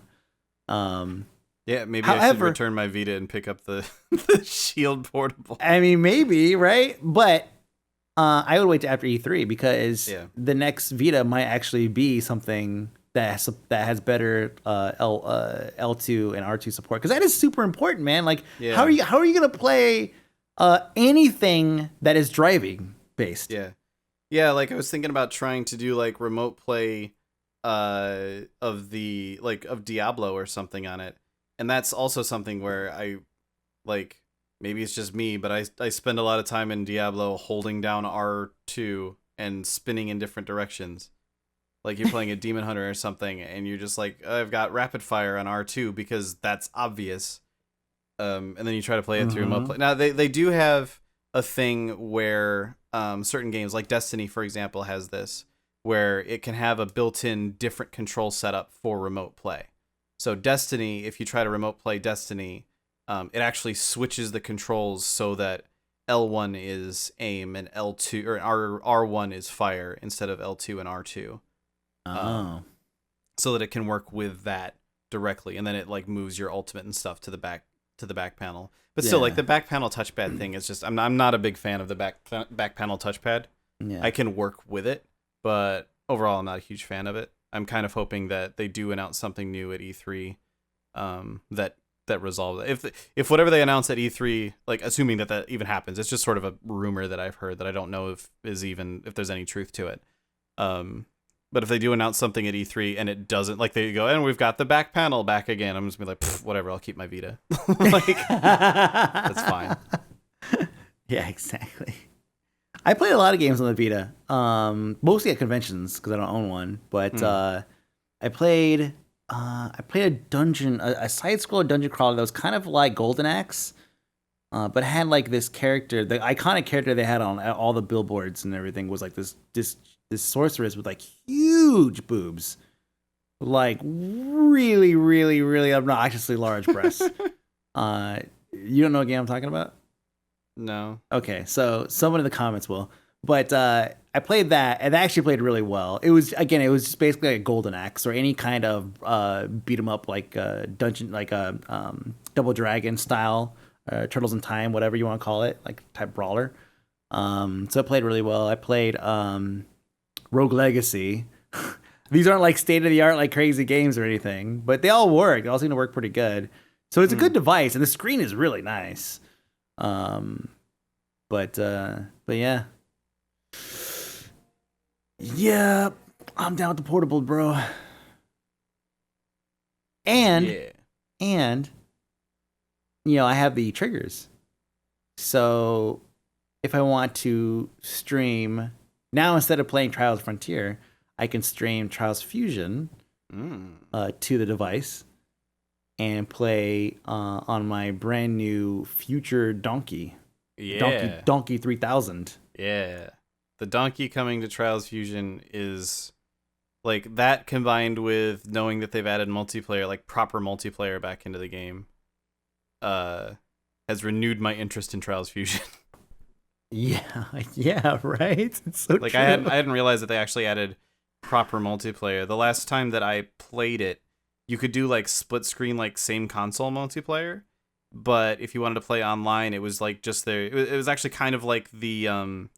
Maybe I should return my Vita and pick up the Shield Portable. I mean, maybe, right? But I would wait to after E3 because the next Vita might actually be something that has better L2 and R2 support, because that is super important, man. Like, how are you gonna play anything that is driving based? Yeah. Like I was thinking about trying to do like remote play of Diablo or something on it. And that's also something where I, maybe it's just me, but I spend a lot of time in Diablo holding down R2 and spinning in different directions. Like you're playing a Demon Hunter or something, and you're just like, I've got rapid fire on R2 because that's obvious. And then you try to play it through remote play. Now, they do have a thing where certain games, like Destiny, for example, has this, where it can have a built-in different control setup for remote play. So Destiny, if you try to remote play Destiny, it actually switches the controls so that L1 is aim and L2 or R1 is fire instead of L2 and R2. So that it can work with that directly, and then it moves your ultimate and stuff to the back panel. But still, the back panel touchpad thing is just I'm not a big fan of the back panel touchpad. Yeah. I can work with it, but overall I'm not a huge fan of it. I'm kind of hoping that they do announce something new at E3 that resolves it. If whatever they announce at E3, assuming that even happens, it's just sort of a rumor that I've heard that I don't know if there's any truth to it. But if they do announce something at E3 and it doesn't, there you go, and we've got the back panel back again, I'm just gonna be like, whatever, I'll keep my Vita. That's fine. Yeah, exactly. I played a lot of games on the Vita, mostly at conventions because I don't own one. But I played a dungeon, a side-scroller dungeon crawler that was kind of like Golden Axe, but had this character, the iconic character they had on all the billboards and everything was this sorceress with huge boobs, really, really, really obnoxiously large breasts. You don't know what game I'm talking about? No. Okay, so someone in the comments will. But I played that, and that actually played really well. It was just basically like a Golden Axe or any kind of beat 'em up dungeon, Double Dragon style, Turtles in Time, whatever you want to call it, type brawler. So it played really well. I played Rogue Legacy. These aren't state of the art crazy games or anything, but they all work. They all seem to work pretty good. So it's a good device, and the screen is really nice. But yeah. Yeah, I'm down with the portable, bro. And I have the triggers So if I want to stream now, instead of playing Trials Frontier, I can stream Trials Fusion to the device and play on my brand new future Donkey. Yeah. Donkey 3000. Yeah. The Donkey coming to Trials Fusion is like that, combined with knowing that they've added multiplayer, like proper multiplayer back into the game, has renewed my interest in Trials Fusion. Yeah, right? It's so Like true. I hadn't realized that they actually added proper multiplayer. The last time that I played it, you could do like split screen, like same console multiplayer, but if you wanted to play online, it was like just there. It was actually kind of like the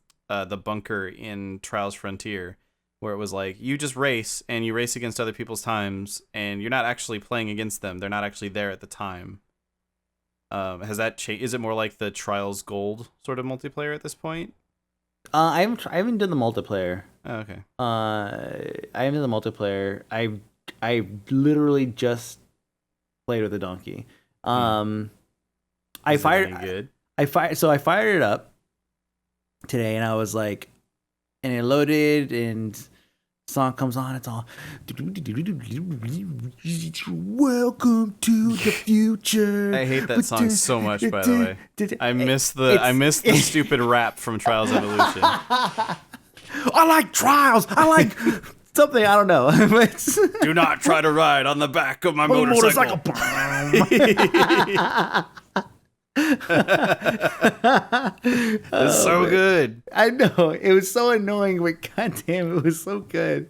bunker in Trials Frontier, where it was like you just race and you race against other people's times, and you're not actually playing against them. They're not actually there at the time. Has that changed? Is it more like the Trials Gold sort of multiplayer at this point? I haven't done the multiplayer. Oh, okay. I haven't done the multiplayer. I literally just played with the Donkey. I fired it up today, and I was like, and it loaded, and song comes on. It's all welcome to the future. I hate that song so much. By the way, I miss the stupid rap from Trials Evolution. I like Trials. I like something. I don't know. Do not try to ride on the back of my motorcycle. It's so good. I know, it was so annoying, but goddamn, it was so good.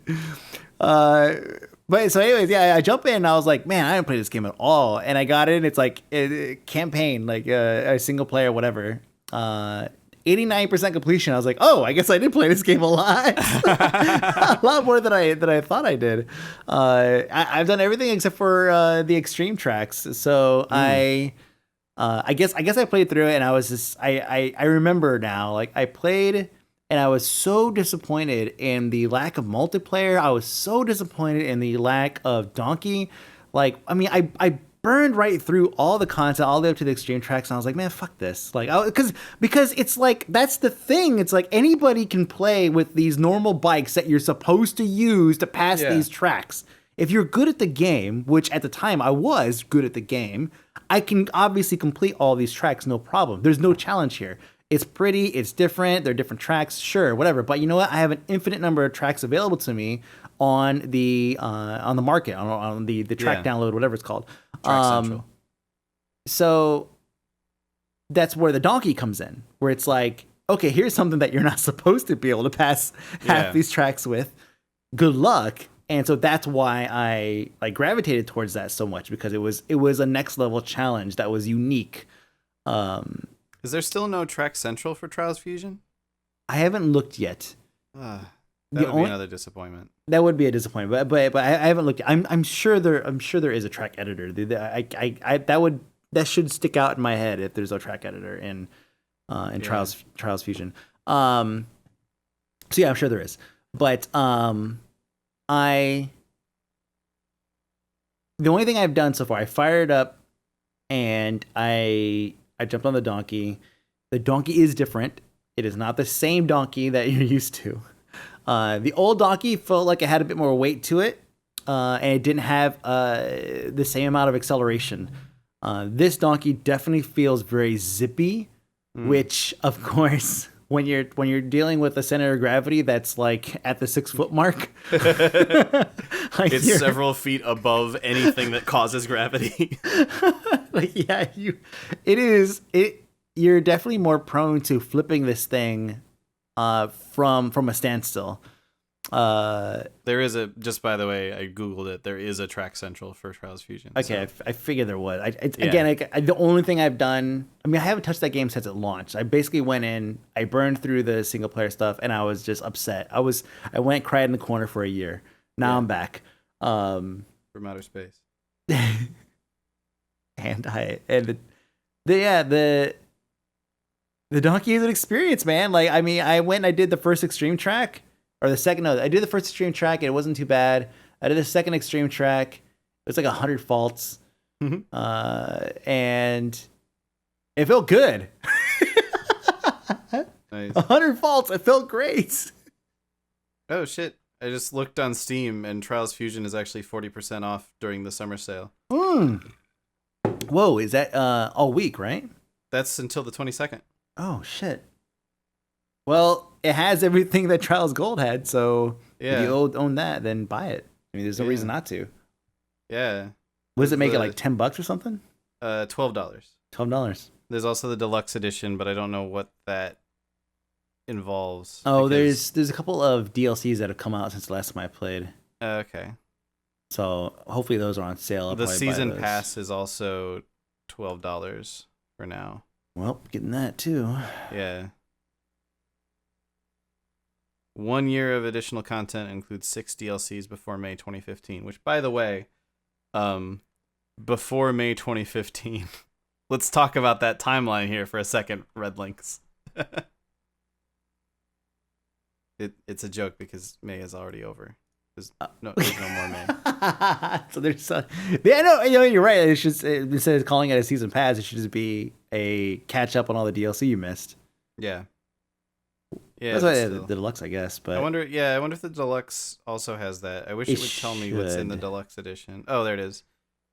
But so, anyways, yeah, I jump in and I was like, man, I didn't play this game at all, and I got in. It's like campaign, like a single player, whatever. 89% completion. I was like, oh, I guess I did play this game a lot, a lot more than I thought I did. I've done everything except for the extreme tracks. So I guess I played through it, and I was just I remember now, like I played and I was so disappointed in the lack of multiplayer. I was so disappointed in the lack of Donkey. Like, I mean, I burned right through all the content all the way up to the extreme tracks, and I was like, man, fuck this. Like, because it's like, that's the thing. It's like anybody can play with these normal bikes that you're supposed to use to pass these tracks. If you're good at the game, which at the time I was good at the game, I can obviously complete all these tracks, no problem. There's no challenge here. It's pretty, it's different, they're different tracks, sure, whatever. But you know what? I have an infinite number of tracks available to me on the market, on the track download, whatever it's called. Track Central. So that's where the Donkey comes in, where it's like, okay, here's something that you're not supposed to be able to pass half these tracks with. Good luck. And so that's why I gravitated towards that so much, because it was a next level challenge that was unique. Is there still no Track Central for Trials Fusion? I haven't looked yet. That would be another disappointment. That would be a disappointment, but I haven't looked. I'm sure there is a track editor. That should stick out in my head if there's a track editor in Trials Fusion. So yeah, I'm sure there is. But the only thing I've done so far, I fired up and I jumped on the Donkey. The Donkey is different. It is not the same Donkey that you're used to. The old Donkey felt like it had a bit more weight to it, and it didn't have the same amount of acceleration. This Donkey definitely feels very zippy, which, of course, when you're dealing with a center of gravity that's like at the 6 foot mark, like it's several feet above anything that causes gravity. You're definitely more prone to flipping this thing from a standstill. There is just by the way, I googled it. There is a Track Central for Trials Fusion. Okay, so. I figured there was. Again, the only thing I've done, I mean, I haven't touched that game since it launched. I basically went in, I burned through the single player stuff, and I was just upset. I went cried in the corner for a year. Now I'm back. From outer space. The Donkey is an experience, man. Like, I mean, I went and I did the first extreme track, or the second. No, I did the first extreme track, and it wasn't too bad. I did the second extreme track. It was like 100 faults, and it felt good. Nice. 100 faults. It felt great. Oh shit! I just looked on Steam, and Trials Fusion is actually 40% off during the summer sale. Whoa, is that all week, right? That's until the 22nd. Oh shit. Well, it has everything that Trials Gold had, so if you own that, then buy it. I mean, there's no reason not to. Yeah. What does it make it like $10 or something? $12. $12. There's also the deluxe edition, but I don't know what that involves. Oh, there's a couple of DLCs that have come out since the last time I played. Okay. So hopefully those are on sale. The season pass is also $12 for now. Well, getting that too. Yeah. 1 year of additional content includes 6 DLCs before May 2015, which, by the way, before May 2015, let's talk about that timeline here for a second, Red Links. It's a joke because May is already over. There's no more May. So there's yeah, no, you're right. It should, instead of calling it a season pass, it should just be a catch up on all the DLC you missed. Yeah. Yeah, that's why the deluxe, I guess. But I wonder if the deluxe also has that. I wish it would tell me what's in the deluxe edition. Oh, there it is,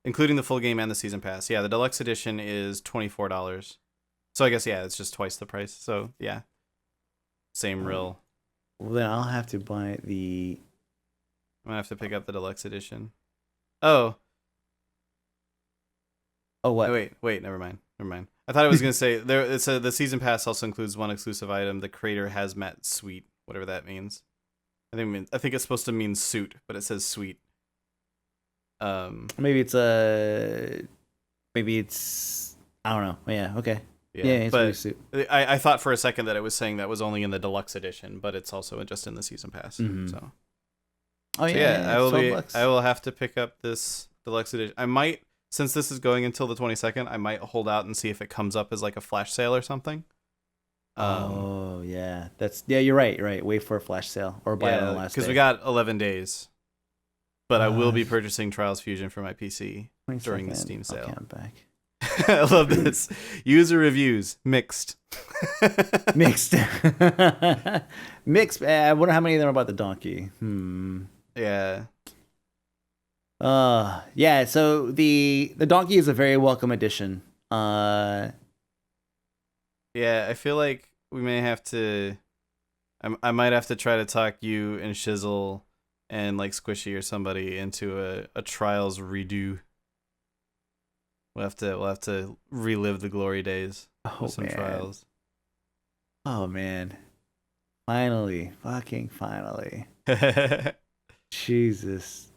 including the full game and the season pass. Yeah, the deluxe edition is $24. So I guess it's just twice the price. So yeah, same real. Well, then I'll have to buy the. I'm gonna have to pick up the deluxe edition. Oh. Oh what? Oh, wait. Never mind. I thought I was gonna say the season pass also includes one exclusive item, the Crater Hazmat Suite, whatever that means. I think it's supposed to mean suit, but it says suite. Maybe it's I don't know. Yeah. Okay. Yeah, it's but suit. I thought for a second that it was saying that was only in the deluxe edition, but it's also just in the season pass. Mm-hmm. So. Oh yeah. I will have to pick up this deluxe edition. I might. Since this is going until the 22nd, I might hold out and see if it comes up as like a flash sale or something. Oh yeah, you're right. You're right. Wait for a flash sale or buy it on the last day. Because we got 11 days. But I will be purchasing Trials Fusion for my PC during the Steam sale. Okay, I'm back. I love this. User reviews mixed. Mixed. Mixed. I wonder how many of them are about the donkey. Yeah. Yeah, so the donkey is a very welcome addition. Yeah, I feel like we may have to I might have to try to talk you and Shizzle and like Squishy or somebody into a Trials redo. We'll have to relive the glory days with some Trials. Oh man. Fucking finally. Jesus.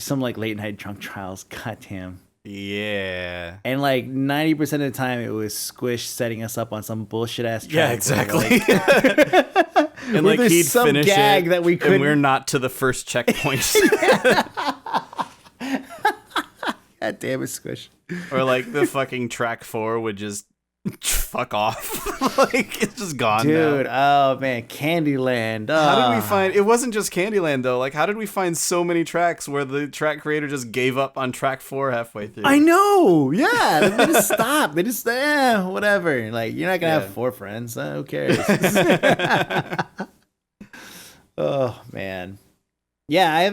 Some like late night drunk Trials, goddamn. Yeah. And like 90% of the time, it was Squish setting us up on some bullshit ass track. Yeah, exactly. And like he'd finish gag it, that we couldn't. And we're not to the first checkpoint. God damn it, Squish. Or like the fucking track 4 would just fuck off. Like it's just gone, dude. now. Oh man, Candyland. How did we find it? Wasn't just Candyland though. Like how did we find so many tracks where the track creator just gave up on track 4 halfway through? I know. Yeah, they just stopped. They just whatever. Like you're not gonna have 4 friends. Who cares? Oh man. Yeah, I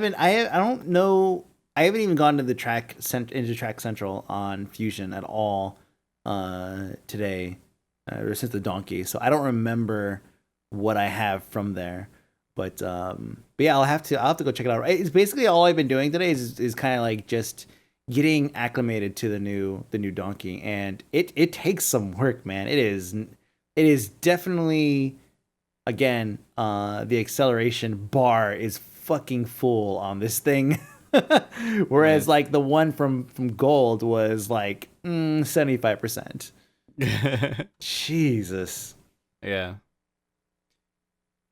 don't know. I haven't even gone to the Track Central on Fusion at all today, or since the donkey. So I don't remember what I have from there. But yeah, I'll have to go check it out. It's basically all I've been doing today is kind of like just getting acclimated to the new donkey, and it takes some work, man. It is definitely, again, the acceleration bar is fucking full on this thing. Whereas like the one from Gold was like 75%. Jesus. Yeah.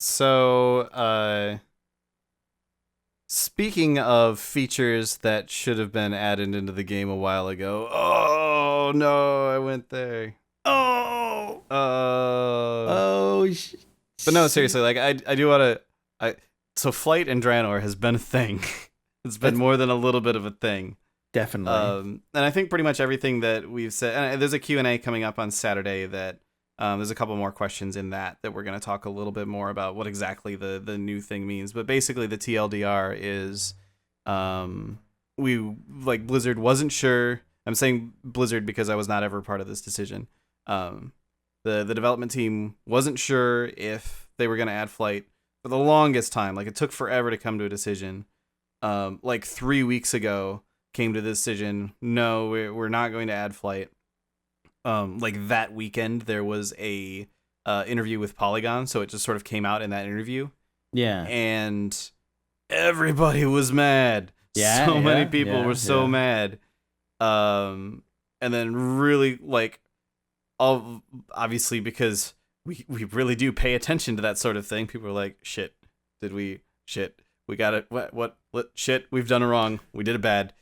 So speaking of features that should have been added into the game a while ago. Oh no, I went there. Oh. But no, seriously, like I do want to. So Flight and Draenor has been a thing. It's been more than a little bit of a thing. Definitely. And I think pretty much everything that we've said, and there's a Q&A coming up on Saturday that There's a couple more questions in that we're going to talk a little bit more about what exactly the new thing means. But basically, the TLDR is Blizzard wasn't sure. I'm saying Blizzard because I was not ever part of this decision. The development team wasn't sure if they were going to add flight for the longest time. Like, it took forever to come to a decision. 3 weeks ago, came to the decision, no, we're not going to add flight. That weekend, there was a interview with Polygon, so it just sort of came out in that interview. Yeah. And everybody was mad. Yeah, so many people were so mad. And then really, obviously, because we really do pay attention to that sort of thing, people are like, we got it, what, shit, we've done it wrong, we did it bad.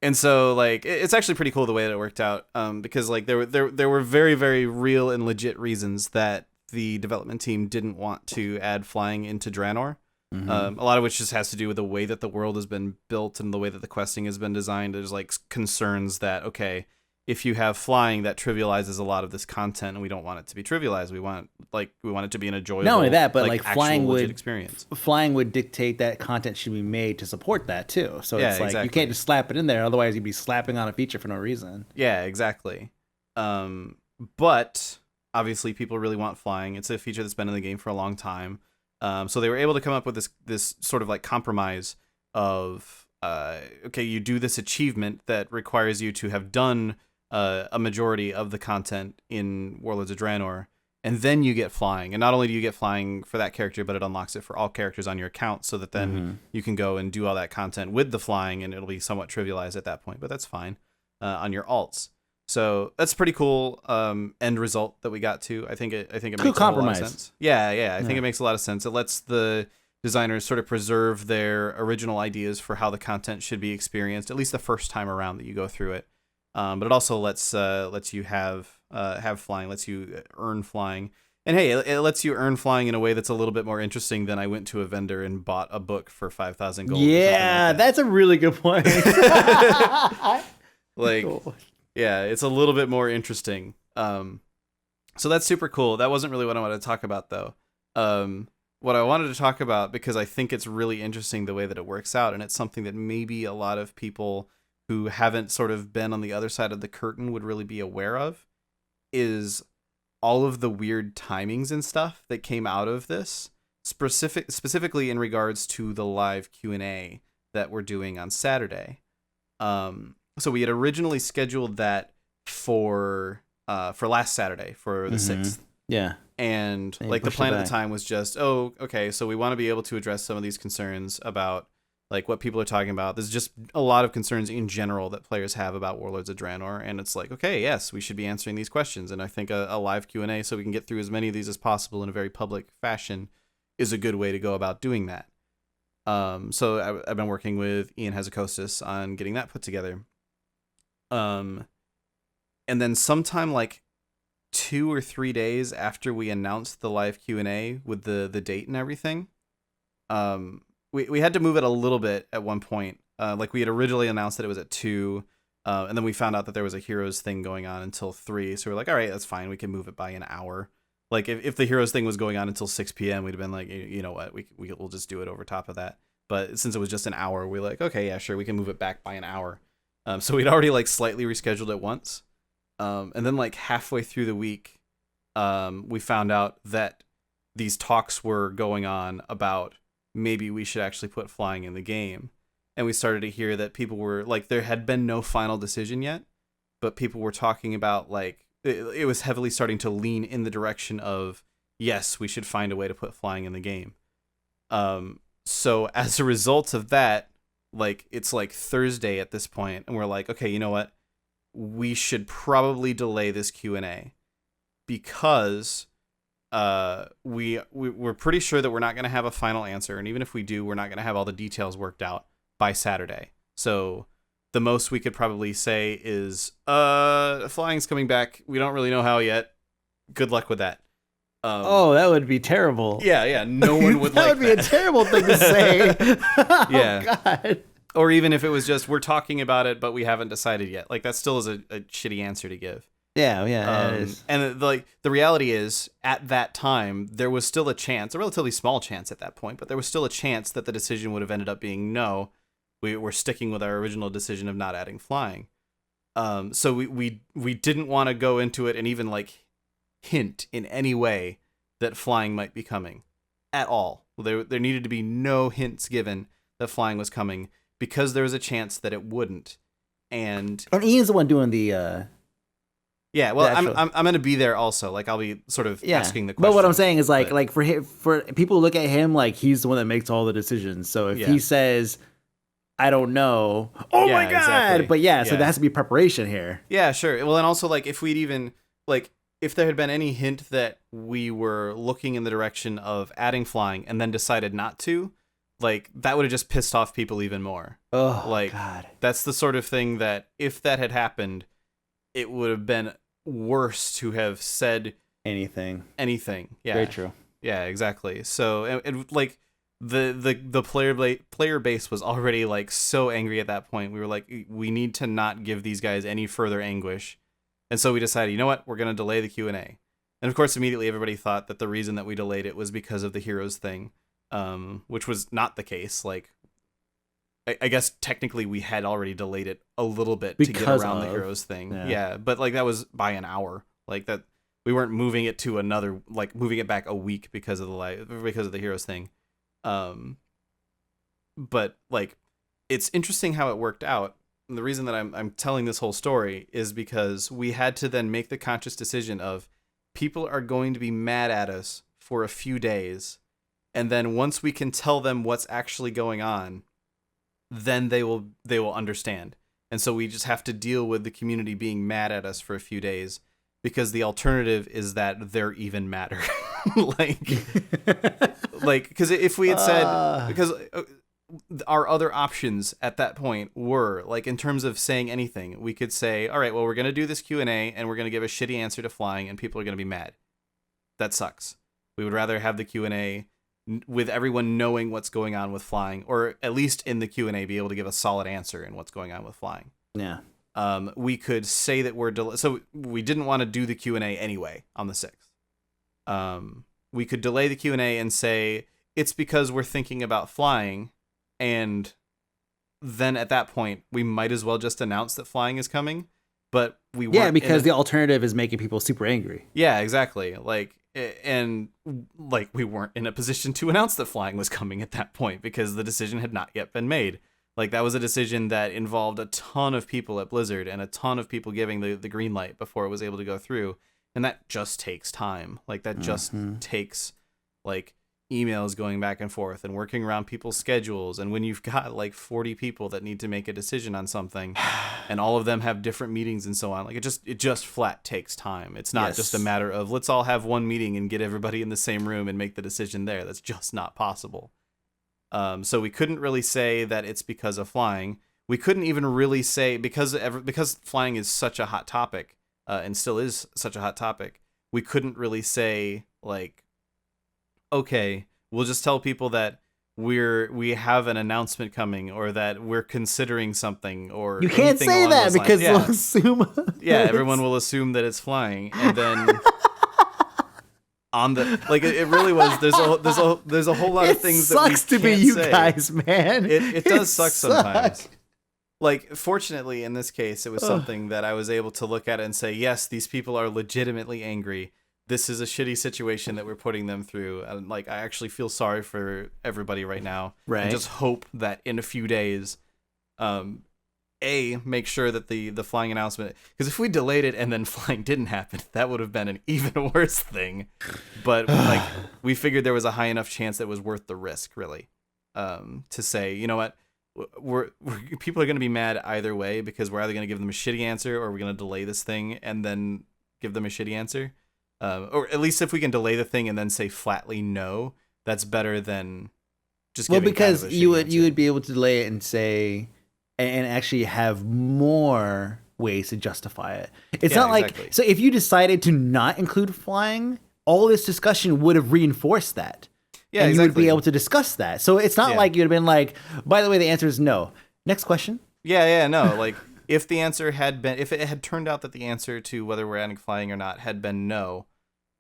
And so, it's actually pretty cool the way that it worked out, because there were very, very real and legit reasons that the development team didn't want to add flying into Draenor. Mm-hmm. A lot of which just has to do with the way that the world has been built and the way that the questing has been designed. There's concerns that, okay, if you have flying, that trivializes a lot of this content, and we don't want it to be trivialized. We want it to be an enjoyable, not only that, but flying legit experience. Flying would dictate that content should be made to support that too. So it's exactly. You can't just slap it in there, otherwise you'd be slapping on a feature for no reason. Yeah, exactly. But obviously people really want flying. It's a feature that's been in the game for a long time. So they were able to come up with this sort of compromise of okay, you do this achievement that requires you to have done a majority of the content in Warlords of Draenor, and then you get flying. And not only do you get flying for that character, but it unlocks it for all characters on your account, so that then you can go and do all that content with the flying, and it'll be somewhat trivialized at that point, but that's fine on your alts. So that's a pretty cool end result that we got to. I think it makes a lot of sense. Yeah. I think it makes a lot of sense. It lets the designers sort of preserve their original ideas for how the content should be experienced, at least the first time around that you go through it. But it also lets you have flying, lets you earn flying. And hey, it lets you earn flying in a way that's a little bit more interesting than I went to a vendor and bought a book for 5,000 gold. Yeah, that's a really good point. Cool. Yeah, it's a little bit more interesting. So that's super cool. That wasn't really what I wanted to talk about, though. What I wanted to talk about, because I think it's really interesting the way that it works out, and it's something that maybe a lot of people who haven't sort of been on the other side of the curtain would really be aware of, is all of the weird timings and stuff that came out of this, specifically in regards to the live Q&A that we're doing on Saturday. So we had originally scheduled that for last Saturday, for the 6th. Yeah. And the plan at the time was just, oh, okay, so we want to be able to address some of these concerns about what people are talking about. There's just a lot of concerns in general that players have about Warlords of Draenor, and it's okay, yes, we should be answering these questions. And I think a live Q&A, so we can get through as many of these as possible in a very public fashion, is a good way to go about doing that. So I've been working with Ian Hazakostas on getting that put together. And then sometime 2 or 3 days after we announced the live Q&A with the date and everything, we had to move it a little bit at one point. We had originally announced that it was at 2, and then we found out that there was a Heroes thing going on until 3, so we're all right, that's fine, we can move it by an hour. If the Heroes thing was going on until 6 p.m., we'd have been you know what, we'll just do it over top of that. But since it was just an hour, we're okay, yeah, sure, we can move it back by an hour. So we'd already slightly rescheduled it once. And then halfway through the week, we found out that these talks were going on about maybe we should actually put flying in the game. And we started to hear that people were there had been no final decision yet, but people were talking about it was heavily starting to lean in the direction of, yes, we should find a way to put flying in the game. So as a result of that, it's Thursday at this point, and we're okay, you know what? We should probably delay this Q&A because we're pretty sure that we're not going to have a final answer, and even if we do, we're not going to have all the details worked out by Saturday. So the most we could probably say is flying's coming back. We don't really know how yet. Good luck with that. That would be terrible. Yeah, no one would that would be a terrible thing to say. Yeah. Oh, God. Or even if it was just, we're talking about it, but we haven't decided yet. That still is a shitty answer to give. Yeah, it is. And the reality is, at that time, there was still a chance, a relatively small chance at that point, but there was still a chance that the decision would have ended up being no. We're sticking with our original decision of not adding flying. So we didn't want to go into it and even like hint in any way that flying might be coming at all. There needed to be no hints given that flying was coming because there was a chance that it wouldn't. And Ian's the one doing the yeah, well, I'm going to be there also. Like, I'll be sort of asking the question. But what I'm saying is, like for people to look at him like he's the one that makes all the decisions. So if he says, "I don't know," oh my god! Exactly. But so there has to be preparation here. Yeah, sure. Well, and also like if we'd even like if there had been any hint that we were looking in the direction of adding flying and then decided not to, like that would have just pissed off people even more. Oh, like God. That's the sort of thing that if that had happened, it would have been worse to have said anything. Yeah, very true. Yeah, exactly. So and like the player base was already like so angry at that point. We were like, we need to not give these guys any further anguish, and so we decided, you know what, we're gonna delay the Q&A. And of course, immediately everybody thought that the reason that we delayed it was because of the heroes thing, which was not the case. Like, I guess technically we had already delayed it a little bit to get around the heroes thing. Yeah, but like that was by an hour. Like that, we weren't moving it to another, like moving it back a week because of the heroes thing. But like, it's interesting how it worked out. And the reason that I'm telling this whole story is because we had to then make the conscious decision of people are going to be mad at us for a few days, and then once we can tell them what's actually going on, then they will understand. And so we just have to deal with the community being mad at us for a few days, because the alternative is that they're even madder. Because if we had said, because our other options at that point were like, in terms of saying anything, we could say, all right, well, we're going to do this Q&A and we're going to give a shitty answer to flying and people are going to be mad. That sucks. We would rather have the Q&A with everyone knowing what's going on with flying, or at least in the Q&A be able to give a solid answer in what's going on with flying. Yeah. We could say that so we didn't want to do the Q&A anyway on the 6th. We could delay the Q&A and say it's because we're thinking about flying, and then at that point we might as well just announce that flying is coming. But we weren't, because the alternative is making people super angry. Yeah, exactly. And we weren't in a position to announce that flying was coming at that point because the decision had not yet been made. Like, that was a decision that involved a ton of people at Blizzard and a ton of people giving the green light before it was able to go through. And that just takes time. Like, that just takes, like, emails going back and forth and working around people's schedules. And when you've got, like, 40 people that need to make a decision on something and all of them have different meetings and so on, like, it just flat takes time. It's not just a matter of let's all have one meeting and get everybody in the same room and make the decision there. That's just not possible. So we couldn't really say that it's because of flying. We couldn't even really say, because flying is such a hot topic, and still is such a hot topic, we couldn't really say, like, okay, we'll just tell people that we have an announcement coming, or that we're considering something, or you can't say that because they'll assume. Everyone will assume that it's flying, and then on the, like, it really was. There's a whole lot of things that we can't say. It sucks to be you guys, man. It does suck sometimes. Like, fortunately, in this case, it was something that I was able to look at and say, yes, these people are legitimately angry. This is a shitty situation that we're putting them through. And, like, I actually feel sorry for everybody right now. Right. And just hope that in a few days, make sure that the flying announcement, because if we delayed it and then flying didn't happen, that would have been an even worse thing. But, like, we figured there was a high enough chance that it was worth the risk, really, to say, you know what? People are going to be mad either way, because we're either going to give them a shitty answer or we're going to delay this thing and then give them a shitty answer. Or at least if we can delay the thing and then say flatly no, that's better than just giving because kind of a you shitty answer. would be able to delay it and say, and actually have more ways to justify it. It's not exactly. like, so if you decided to not include flying, all this discussion would have reinforced that. Yeah, and exactly. you would be able to discuss that. So it's not like you'd have been like, by the way, the answer is no. Next question. Yeah, no, like, if it had turned out that the answer to whether we're adding flying or not had been no,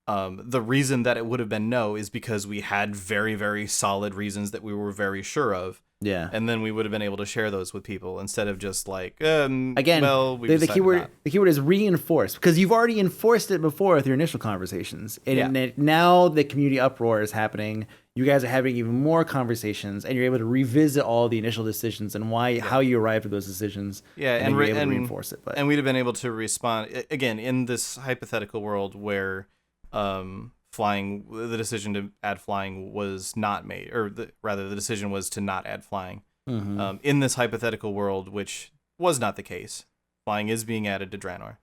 the reason that it would have been no is because we had very, very solid reasons that we were very sure of. Yeah. And then we would have been able to share those with people instead of just like, again, well, we the keyword not. the keyword is reinforced, because you've already enforced it before with your initial conversations. And Yeah. now the community uproar is happening. You guys are having even more conversations, and you're able to revisit all the initial decisions and how you arrived at those decisions. Yeah, and you're able to reinforce it. And we'd have been able to respond again in this hypothetical world where the decision to add flying was not made, or rather the decision was to not add flying. Mm-hmm. In this hypothetical world, which was not the case, flying is being added to Draenor.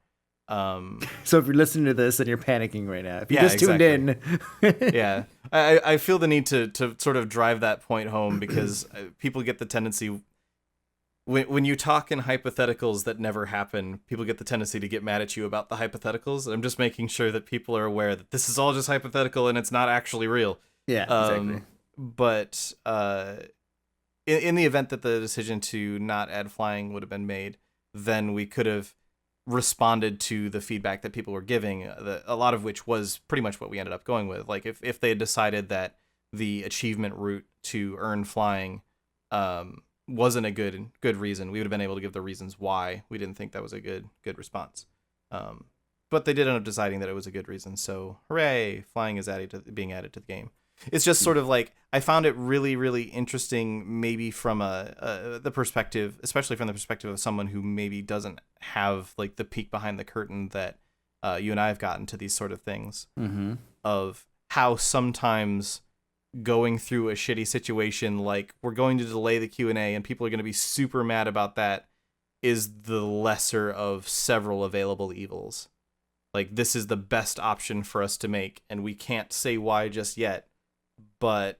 So if you're listening to this and you're panicking right now, if you just tuned in, yeah, I feel the need to sort of drive that point home, because people get the tendency, when you talk in hypotheticals that never happen, people get the tendency to get mad at you about the hypotheticals. I'm just making sure that people are aware that this is all just hypothetical and it's not actually real. Yeah, exactly. But in the event that the decision to not add flying would have been made, then we could have responded to the feedback that people were giving, a lot of which was pretty much what we ended up going with. Like if they had decided that the achievement route to earn flying wasn't a good reason, we would have been able to give the reasons why we didn't think that was a good response. But they did end up deciding that it was a good reason, so hooray, flying is being added to the game. It's just sort of like, I found it really, really interesting, maybe from the perspective, especially from the perspective of someone who maybe doesn't have like the peek behind the curtain that you and I have gotten to these sort of things, Mm-hmm. of how sometimes going through a shitty situation, like we're going to delay the Q&A and people are going to be super mad about that, is the lesser of several available evils. Like, this is the best option for us to make, and we can't say why just yet, but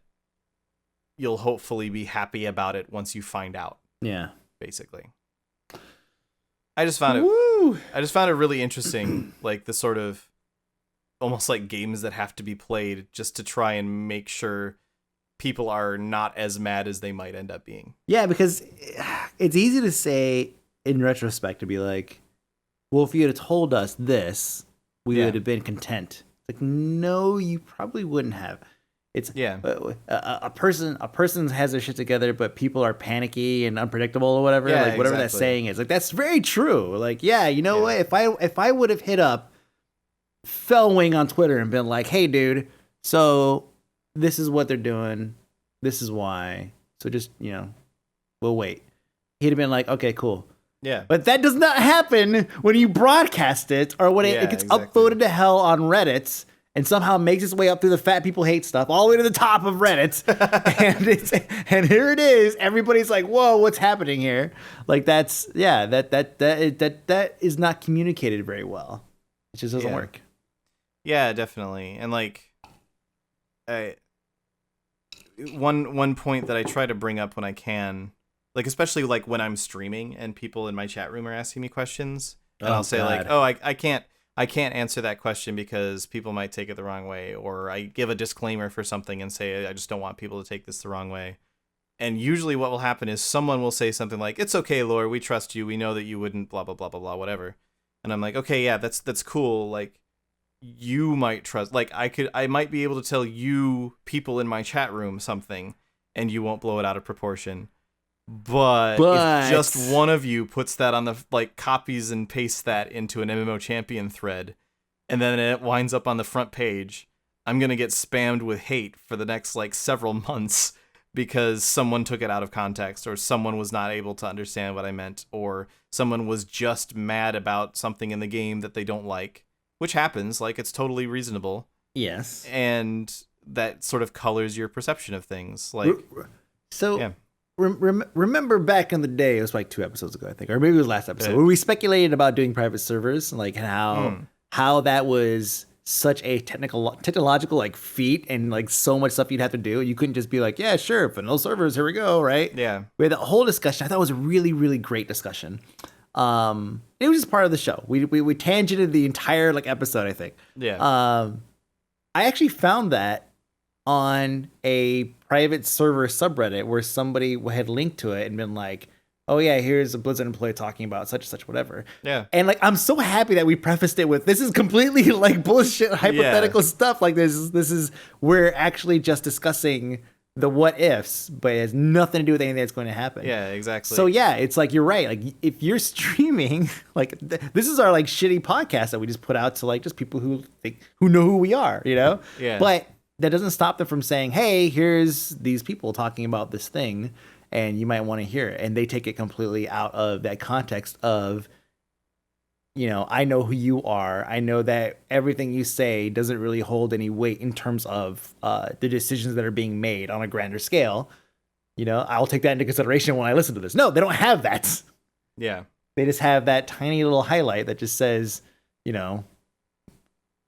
you'll hopefully be happy about it once you find out. Yeah. Basically. I just found it really interesting, like the sort of almost like games that have to be played just to try and make sure people are not as mad as they might end up being. Yeah, because it's easy to say in retrospect, to be like, well, if you had told us this, we would have been content. Like, no, you probably wouldn't have. It's a person has their shit together, but people are panicky and unpredictable or whatever. Yeah, like whatever that saying is. Like, that's very true. Like, yeah, you know what? If I would have hit up Fellwing on Twitter and been like, hey, dude, so this is what they're doing. This is why. So just, we'll wait. He'd have been like, okay, cool. Yeah. But that does not happen when you broadcast it, or when it gets uploaded to hell on Reddit and somehow makes its way up through the fat people hate stuff all the way to the top of Reddit. and here it is. Everybody's like, whoa, what's happening here? Like, that is not communicated very well. It just doesn't work. Yeah, definitely. And like, one point that I try to bring up when I can, like, especially like when I'm streaming and people in my chat room are asking me questions, and I'll say like, oh, I can't answer that question because people might take it the wrong way, or I give a disclaimer for something and say I just don't want people to take this the wrong way. And usually what will happen is someone will say something like, it's okay, Laura, we trust you, we know that you wouldn't blah blah blah blah blah whatever. And I'm like, okay, yeah, that's cool. Like, you might trust, like, I might be able to tell you people in my chat room something and you won't blow it out of proportion. But if just one of you puts that on the, like, copies and pastes that into an MMO champion thread, and then it winds up on the front page, I'm going to get spammed with hate for the next, like, several months because someone took it out of context, or someone was not able to understand what I meant, or someone was just mad about something in the game that they don't like, which happens. Like, it's totally reasonable. Yes. And that sort of colors your perception of things. Like, so... Yeah. Remember back in the day, it was like 2 episodes ago, I think, or maybe it was last episode, where we speculated about doing private servers, like how that was such a technological like feat, and like so much stuff you'd have to do. You couldn't just be like, yeah, sure, vanilla servers, here we go, right? Yeah. We had that whole discussion. I thought it was a really, really great discussion. It was just part of the show. We tangented the entire like episode, I think. Yeah. I actually found that on a private server subreddit where somebody had linked to it and been like, oh yeah, here's a Blizzard employee talking about such and such, whatever. Yeah. And like, I'm so happy that we prefaced it with, this is completely like bullshit, hypothetical stuff. Like this is, we're actually just discussing the what ifs, but it has nothing to do with anything that's going to happen. Yeah, exactly. So yeah, it's like, you're right. Like if you're streaming, like this is our like shitty podcast that we just put out to like just people who know who we are, you know? Yeah. But that doesn't stop them from saying, hey, here's these people talking about this thing, and you might want to hear it. And they take it completely out of that context of, you know, I know who you are. I know that everything you say doesn't really hold any weight in terms of the decisions that are being made on a grander scale. You know, I'll take that into consideration when I listen to this. No, they don't have that. Yeah. They just have that tiny little highlight that just says, you know,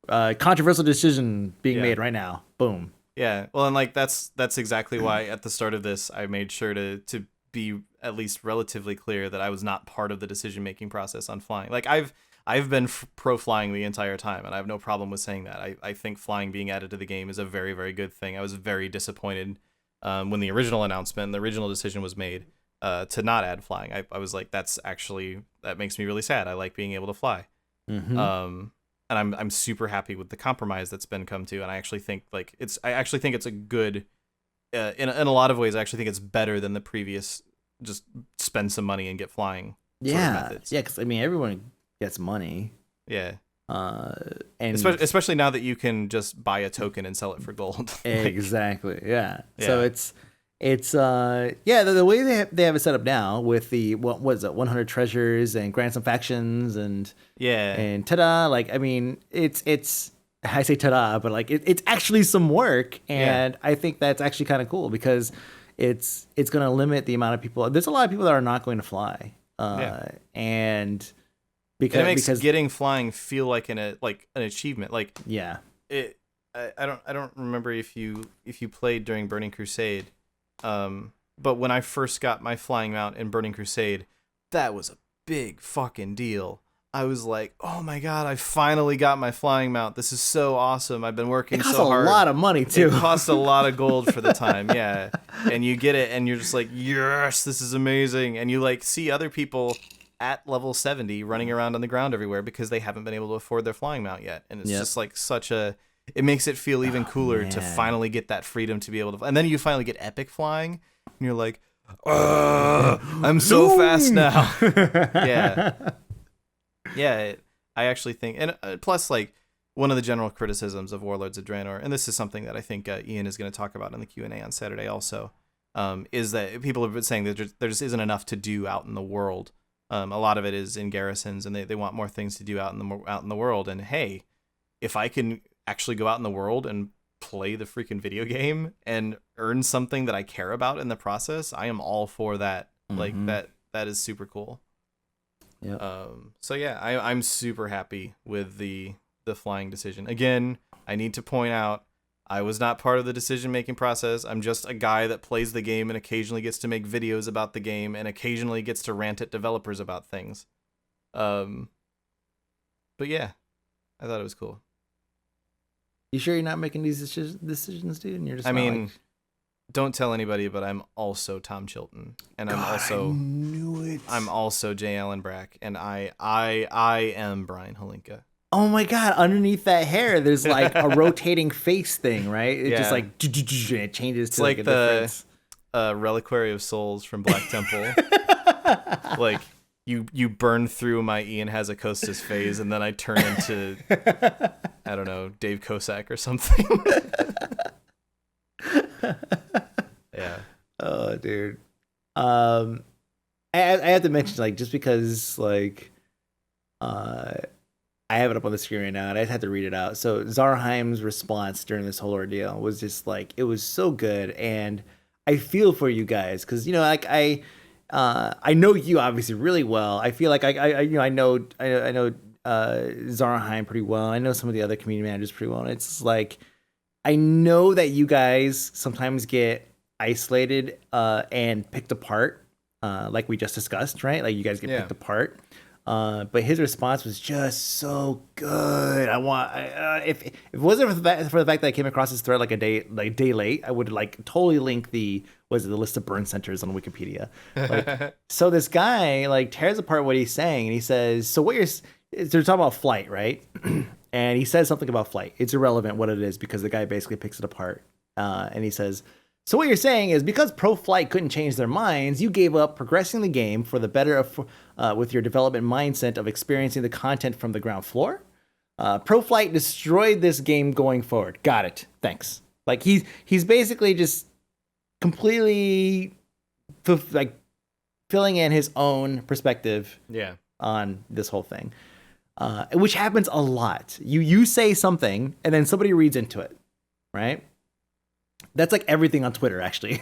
controversial decision being made right now. Boom. Yeah. Well, and like that's exactly why at the start of this I made sure to be at least relatively clear that I was not part of the decision making process on flying. Like I've been pro flying the entire time, and I have no problem with saying that. I think flying being added to the game is a very, very good thing. I was very disappointed when the original announcement, the original decision was made to not add flying. I was like, that makes me really sad. I like being able to fly. Mm-hmm. And I'm super happy with the compromise that's been come to, and I actually think it's a good in a lot of ways. I actually think it's better than the previous just spend some money and get flying sort of methods. Yeah, because I mean everyone gets money. Yeah. And especially now that you can just buy a token and sell it for gold. Exactly. Yeah. So it's the way they have it set up now with the what was it 100 treasures and grant some factions and ta-da, like I mean it's I say ta-da, but like it's actually some work, and I think that's actually kind of cool because it's going to limit the amount of people. There's a lot of people that are not going to fly, and because it makes getting flying feel like an achievement. Like I don't remember if you played during Burning Crusade. But when I first got my flying mount in Burning Crusade, that was a big fucking deal. I was like, oh my god, I finally got my flying mount. This is so awesome. I've been working so hard. It cost a lot of money too. It cost a lot of gold for the time, yeah. And you get it and you're just like, yes, this is amazing. And you like see other people at level 70 running around on the ground everywhere because they haven't been able to afford their flying mount yet. And it's just like it makes it feel even cooler to finally get that freedom to be able to. And then you finally get epic flying, and you're like, I'm so fast now. I actually think, and plus, like one of the general criticisms of Warlords of Draenor, and this is something that I think Ian is going to talk about in the Q&A on Saturday also, is that people have been saying that there just isn't enough to do out in the world. A lot of it is in garrisons, and they want more things to do out in the world. And hey, if I can actually go out in the world and play the freaking video game and earn something that I care about in the process, I am all for that. Like that is super cool. Yeah. So yeah, I'm super happy with the flying decision. Again, I need to point out I was not part of the decision making process. I'm just a guy that plays the game and occasionally gets to make videos about the game and occasionally gets to rant at developers about things. But yeah, I thought it was cool. You sure you're not making these decisions, dude? And you're just don't tell anybody, but I'm also Tom Chilton, and I knew it. I'm also J. Allen Brack, and I am Brian Holinka. Oh my god! Underneath that hair, there's like a rotating face thing, right? It just like it changes to like the Reliquary of Souls from Black Temple. Like you burn through my Ian Hazakostas phase, and then I turn into I don't know, Dave Kosak or something. Yeah. Oh, dude. I have to mention, like, just because, like, I have it up on the screen right now, and I just had to read it out. So Zarheim's response during this whole ordeal was just like, it was so good, and I feel for you guys because, you know, like I know you obviously really well. I feel like I know Zarheim pretty well. I know some of the other community managers pretty well. And it's like, I know that you guys sometimes get isolated and picked apart, like we just discussed, right? Like you guys get picked apart. But his response was just so good. If it wasn't for the fact that I came across his thread like a day late, I would like totally link the list of burn centers on Wikipedia. Like, so this guy like tears apart what he's saying, and he says, "So what you're they're talking about flight, right?" And he says something about flight. It's irrelevant what it is because the guy basically picks it apart, and he says, "So what you're saying is because Pro Flight couldn't change their minds, you gave up progressing the game for the better of, with your development mindset of experiencing the content from the ground floor. Pro Flight destroyed this game going forward. Got it. Thanks." Like he's basically just completely like filling in his own perspective. Yeah. On this whole thing, which happens a lot. You say something and then somebody reads into it, right? That's like everything on Twitter, actually.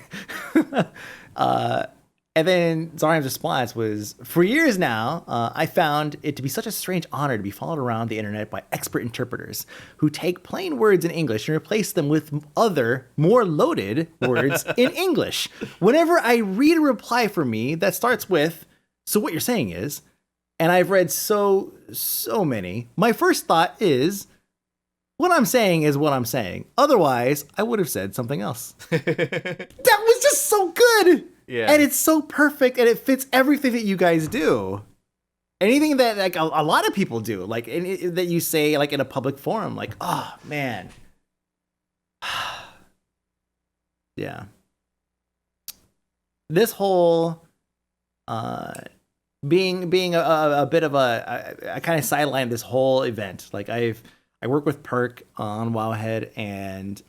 And then Zarian's response was, "For years now, I found it to be such a strange honor to be followed around the internet by expert interpreters who take plain words in English and replace them with other, more loaded words in English. Whenever I read a reply for me that starts with, 'So what you're saying is,' and I've read so many, my first thought is, what I'm saying is what I'm saying. Otherwise, I would have said something else." That was just so good. Yeah. And it's so perfect, and it fits everything that you guys do. Anything that like a lot of people do, like that you say like in a public forum, like, oh man. Yeah. This whole being a bit of I kind of sidelined this whole event. Like I work with Perk on Wowhead, and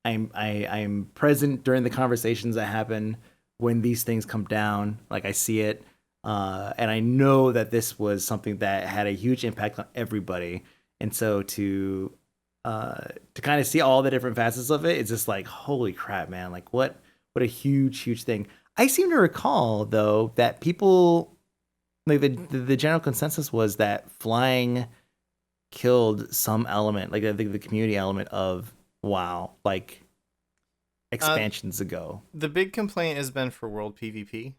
I'm present during the conversations that happen when these things come down. Like I see it, and I know that this was something that had a huge impact on everybody. And so to kind of see all the different facets of it, it's just like, holy crap, man! Like what a huge thing. I seem to recall though that people like the general consensus was that flying killed some element, like I think the community element of WoW, like expansions ago. The big complaint has been for World PvP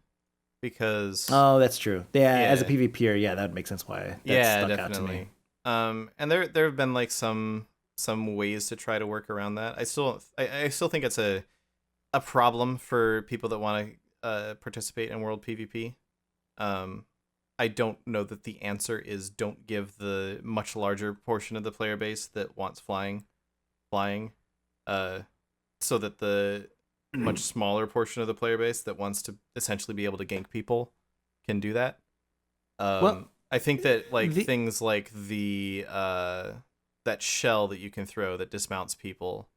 because that's true. Yeah, as a PvPer, yeah, that would make sense why that stuck out to me. And there have been like some ways to try to work around that. I still think it's a problem for people that want to participate in World PvP. I don't know that the answer is don't give the much larger portion of the player base that wants flying, so that the much smaller portion of the player base that wants to essentially be able to gank people can do that. Well, I think that like things like the that shell that you can throw that dismounts people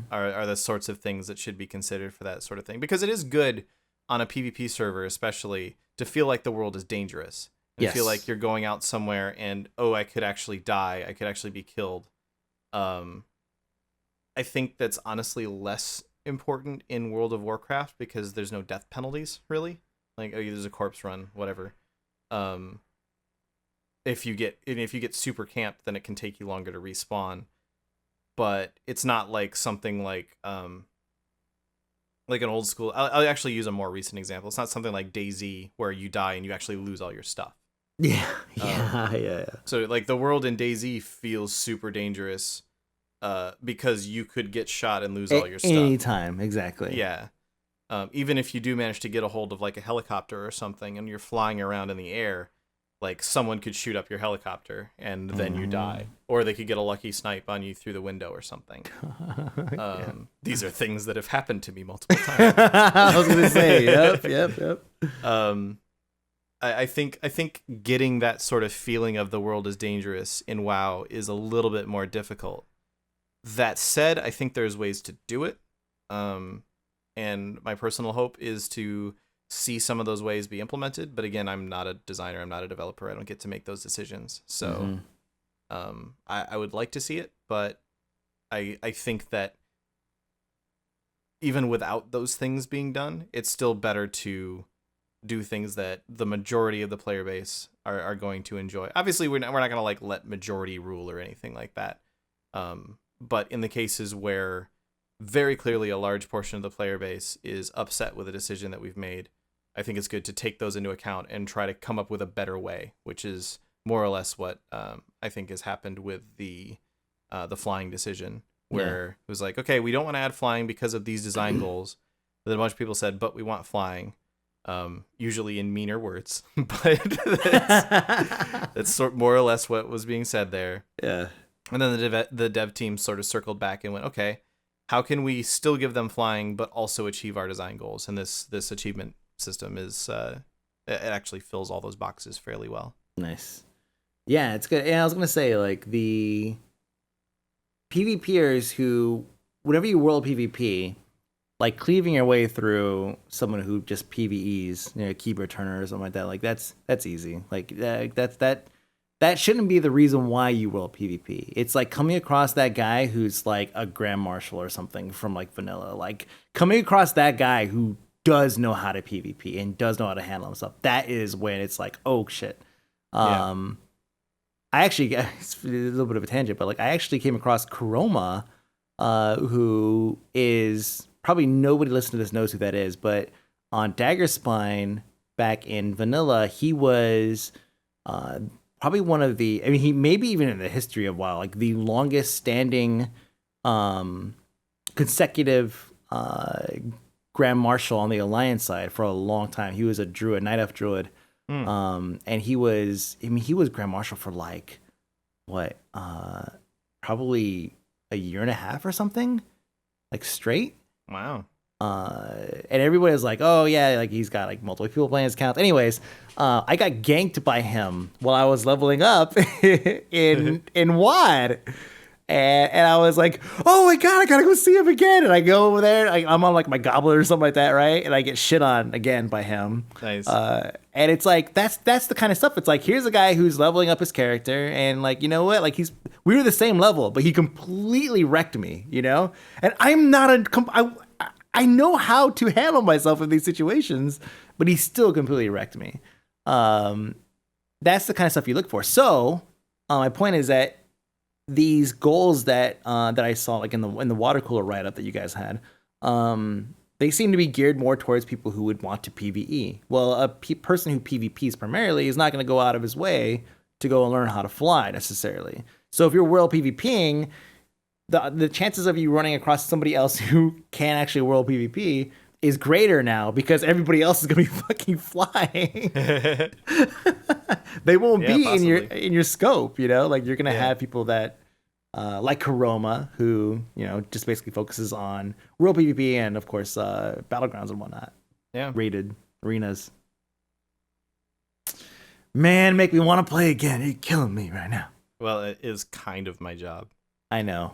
are the sorts of things that should be considered for that sort of thing, because it is good on a PvP server, especially, to feel like the world is dangerous. And feel like you're going out somewhere and, I could actually die. I could actually be killed. I think that's honestly less important in World of Warcraft because there's no death penalties, really. Like, there's a corpse run, whatever. If you get super camped, then it can take you longer to respawn. But it's not like something like an old school. I'll actually use a more recent example. It's not something like DayZ where you die and you actually lose all your stuff. Yeah. So like the world in DayZ feels super dangerous, because you could get shot and lose all your stuff anytime. Exactly. Yeah. Even if you do manage to get a hold of like a helicopter or something and you're flying around in the air, like someone could shoot up your helicopter and then you die, or they could get a lucky snipe on you through the window or something. These are things that have happened to me multiple times. I was gonna say, yep. I think getting that sort of feeling of the world is dangerous in WoW is a little bit more difficult. That said, I think there's ways to do it. And my personal hope is to see some of those ways be implemented. But again, I'm not a designer. I'm not a developer. I don't get to make those decisions. So I would like to see it, but I think that even without those things being done, it's still better to do things that the majority of the player base are going to enjoy. Obviously, we're not going to like let majority rule or anything like that. But in the cases where very clearly a large portion of the player base is upset with a decision that we've made, I think it's good to take those into account and try to come up with a better way, which is more or less what I think has happened with the flying decision, where it was like, okay, we don't want to add flying because of these design goals. But then a bunch of people said, but we want flying, usually in meaner words, but that's more or less what was being said there. Yeah. And then the dev team sort of circled back and went, okay, how can we still give them flying but also achieve our design goals? And this achievement system is it actually fills all those boxes fairly well. Nice. Yeah, it's good. And I was gonna say, like, the PvPers who, whenever you world PvP, like cleaving your way through someone who just PvEs, you know, keyboard turner or something like that, like that's easy. Like that shouldn't be the reason why you world PvP. It's like coming across that guy who's like a Grand Marshal or something from like vanilla. Like coming across that guy who does know how to PvP and does know how to handle himself. That is when it's like, oh shit. I actually, it's a little bit of a tangent, but like I actually came across Kuroma, who is probably nobody listening to this knows who that is, but on Dagger Spine back in vanilla, he was probably one of the, I mean, he maybe even in the history of WoW, like the longest standing consecutive Grand Marshal on the Alliance side for a long time. He was a druid, Night Elf druid. And he was Grand Marshal for like what, probably a year and a half or something, like straight. Wow. And everybody was like, oh yeah, like he's got like multiple people playing his account. Anyways, I got ganked by him while I was leveling up in WoD. And I was like, oh my god, I gotta go see him again. And I go over there, I'm on like my goblet or something like that, right? And I get shit on again by him. Nice. And it's like that's the kind of stuff. It's like, here's a guy who's leveling up his character, and like, you know what? Like we were the same level, but he completely wrecked me, you know? And I'm not I know how to handle myself in these situations, but he still completely wrecked me. That's the kind of stuff you look for. So, my point is that these goals that I saw like in the water cooler write up that you guys had, they seem to be geared more towards people who would want to PvE. Well, a person who PvPs primarily is not going to go out of his way to go and learn how to fly necessarily. So if you're world PvPing, the chances of you running across somebody else who can actually world PvP is greater now because everybody else is going to be fucking flying. They won't be possibly in your scope, you know? Like you're going to have people that like Kuroma, who, you know, just basically focuses on world PvP and of course battlegrounds and whatnot. Yeah. Rated arenas. Man, make me want to play again. You're killing me right now. Well, it is kind of my job. I know.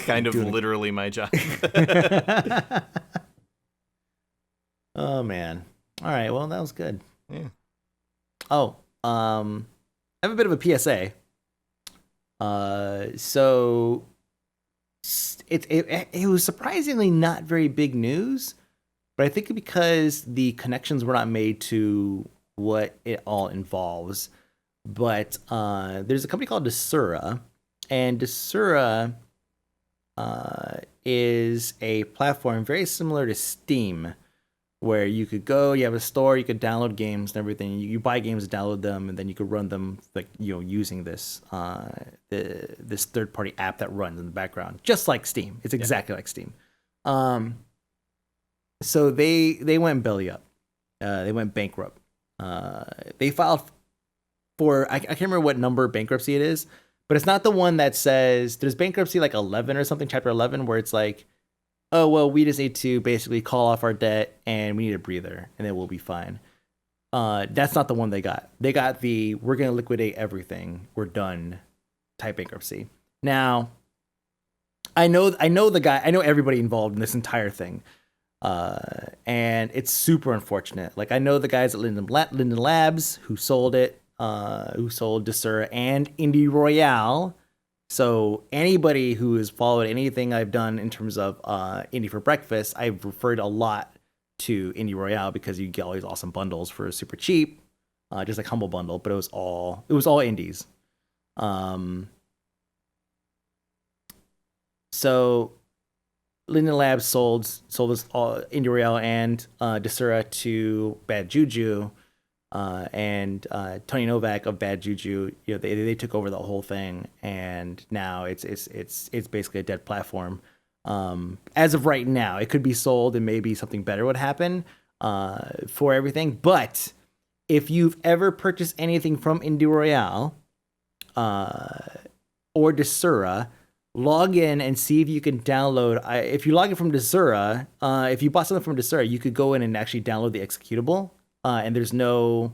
Kind of literally my job. Oh man. All right, well that was good. Yeah. Oh, I have a bit of a PSA. So it was surprisingly not very big news, but I think because the connections were not made to what it all involves. But there's a company called Desura, and Desura is a platform very similar to Steam, where you could go, you have a store, you could download games and everything. You buy games and download them, and then you could run them, like, you know, using this this third-party app that runs in the background, just like Steam. It's exactly like Steam. So they went belly up. They went bankrupt. They filed for, I can't remember what number bankruptcy it is, but it's not the one that says, there's bankruptcy like 11 or something, chapter 11, where it's like, oh, well, we just need to basically call off our debt and we need a breather and then we'll be fine. That's not the one they got. They got the, we're going to liquidate everything, we're done type bankruptcy. Now, I know the guy, I know everybody involved in this entire thing. And it's super unfortunate. Like, I know the guys at Linden Labs who sold it, who sold Desura and Indie Royale. So anybody who has followed anything I've done in terms of Indie for Breakfast, I've referred a lot to Indie Royale because you get all these awesome bundles for super cheap, just like Humble Bundle, but it was all indies. So Linden Labs sold us Indie Royale and Desura to Bad Juju, and Tony Novak of Bad Juju. They took over the whole thing, and now it's basically a dead platform. As of right now, it could be sold, and maybe something better would happen for everything. But if you've ever purchased anything from Indie Royale or Desura, log in and see if you can download. If you log in from Desura, if you bought something from Desura, you could go in and actually download the executable, and there's no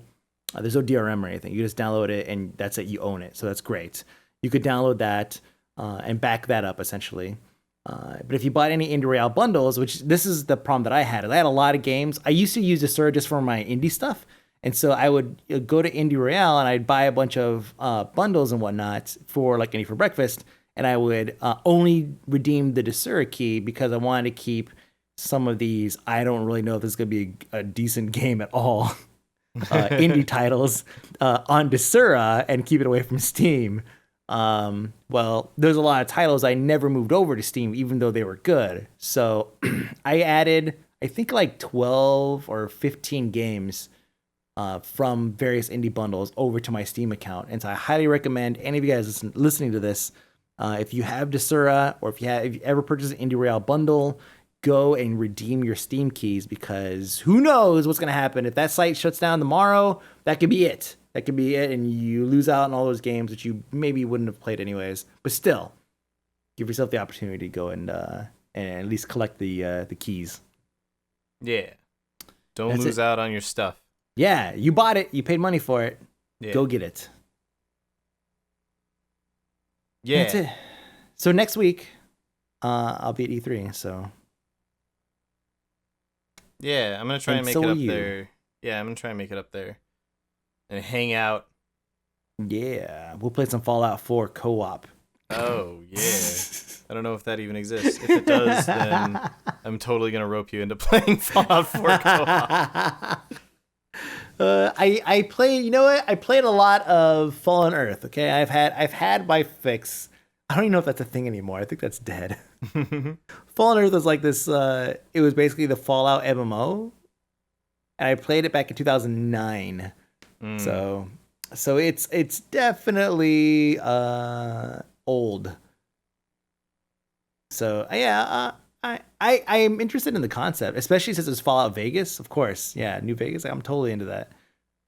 DRM or anything. You just download it, and that's it. You own it, so that's great. You could download that and back that up essentially. But if you bought any Indie Royale bundles, which this is the problem that I had a lot of games. I used to use Desura just for my indie stuff. And so I would go to Indie Royale and I'd buy a bunch of bundles and whatnot for like Indie for Breakfast. And I would only redeem the Desura key because I wanted to keep some of these. I don't really know if this is going to be a decent game at all. Indie titles on Desura and keep it away from Steam. Well, there's a lot of titles I never moved over to Steam, even though they were good. So I added, I think like 12 or 15 games from various indie bundles over to my Steam account. And so I highly recommend any of you guys listening to this, if you have Desura or if you ever purchased an Indie Royale bundle, go and redeem your Steam keys, because who knows what's going to happen. If that site shuts down tomorrow, that could be it. That could be it, and you lose out on all those games that you maybe wouldn't have played anyways. But still, give yourself the opportunity to go and at least collect the keys. Yeah. Don't That's lose out on your stuff. Yeah, you bought it. You paid money for it. Yeah. Go get it. Yeah. That's it. So next week, I'll be at E3. So yeah, I'm gonna try and make so it will up you. there. Yeah, I'm gonna try and make it up there and hang out. yeah, we'll play some Fallout 4 co-op. Oh yeah. I don't know if that even exists. If it does, then I'm totally gonna rope you into playing Fallout 4 co-op. I played. You know what? I played a lot of Fallen Earth. Okay, I've had my fix. I don't even know if that's a thing anymore. I think that's dead. Fallen Earth was like this. It was basically the Fallout MMO, and I played it back in 2009. So it's definitely old. So yeah, I am interested in the concept, especially since it's Fallout Vegas. Of course, yeah, New Vegas. I'm totally into that.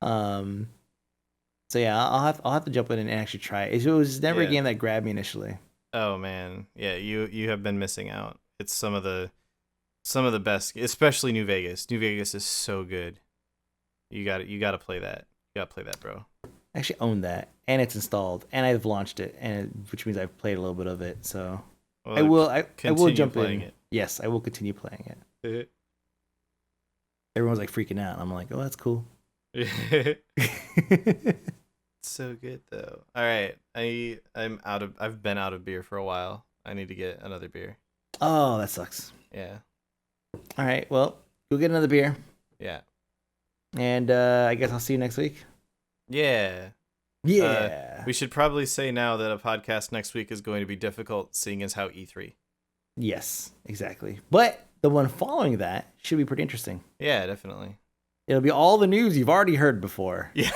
So yeah, I'll have to jump in and actually try it. It was never a game that grabbed me initially. Oh man, yeah, you have been missing out. It's some of the best, especially New Vegas. New Vegas is so good. You got to play that. You got to play that, bro. I actually own that, and it's installed, and I've launched it, which means I've played a little bit of it. So Well, I will jump playing in. it. Yes, I will continue playing it. Everyone's like freaking out. I'm like, oh, that's cool. So good though. All right, I've been out of beer for a while. I need to get another beer. Oh, that sucks. Yeah. All right, well, go get another beer, Yeah. and I guess I'll see you next week. Yeah. Yeah. We should probably say now that a podcast next week is going to be difficult, seeing as how E3. Yes, exactly. But the one following that should be pretty interesting. Yeah, definitely. It'll be all the news you've already heard before. Yeah.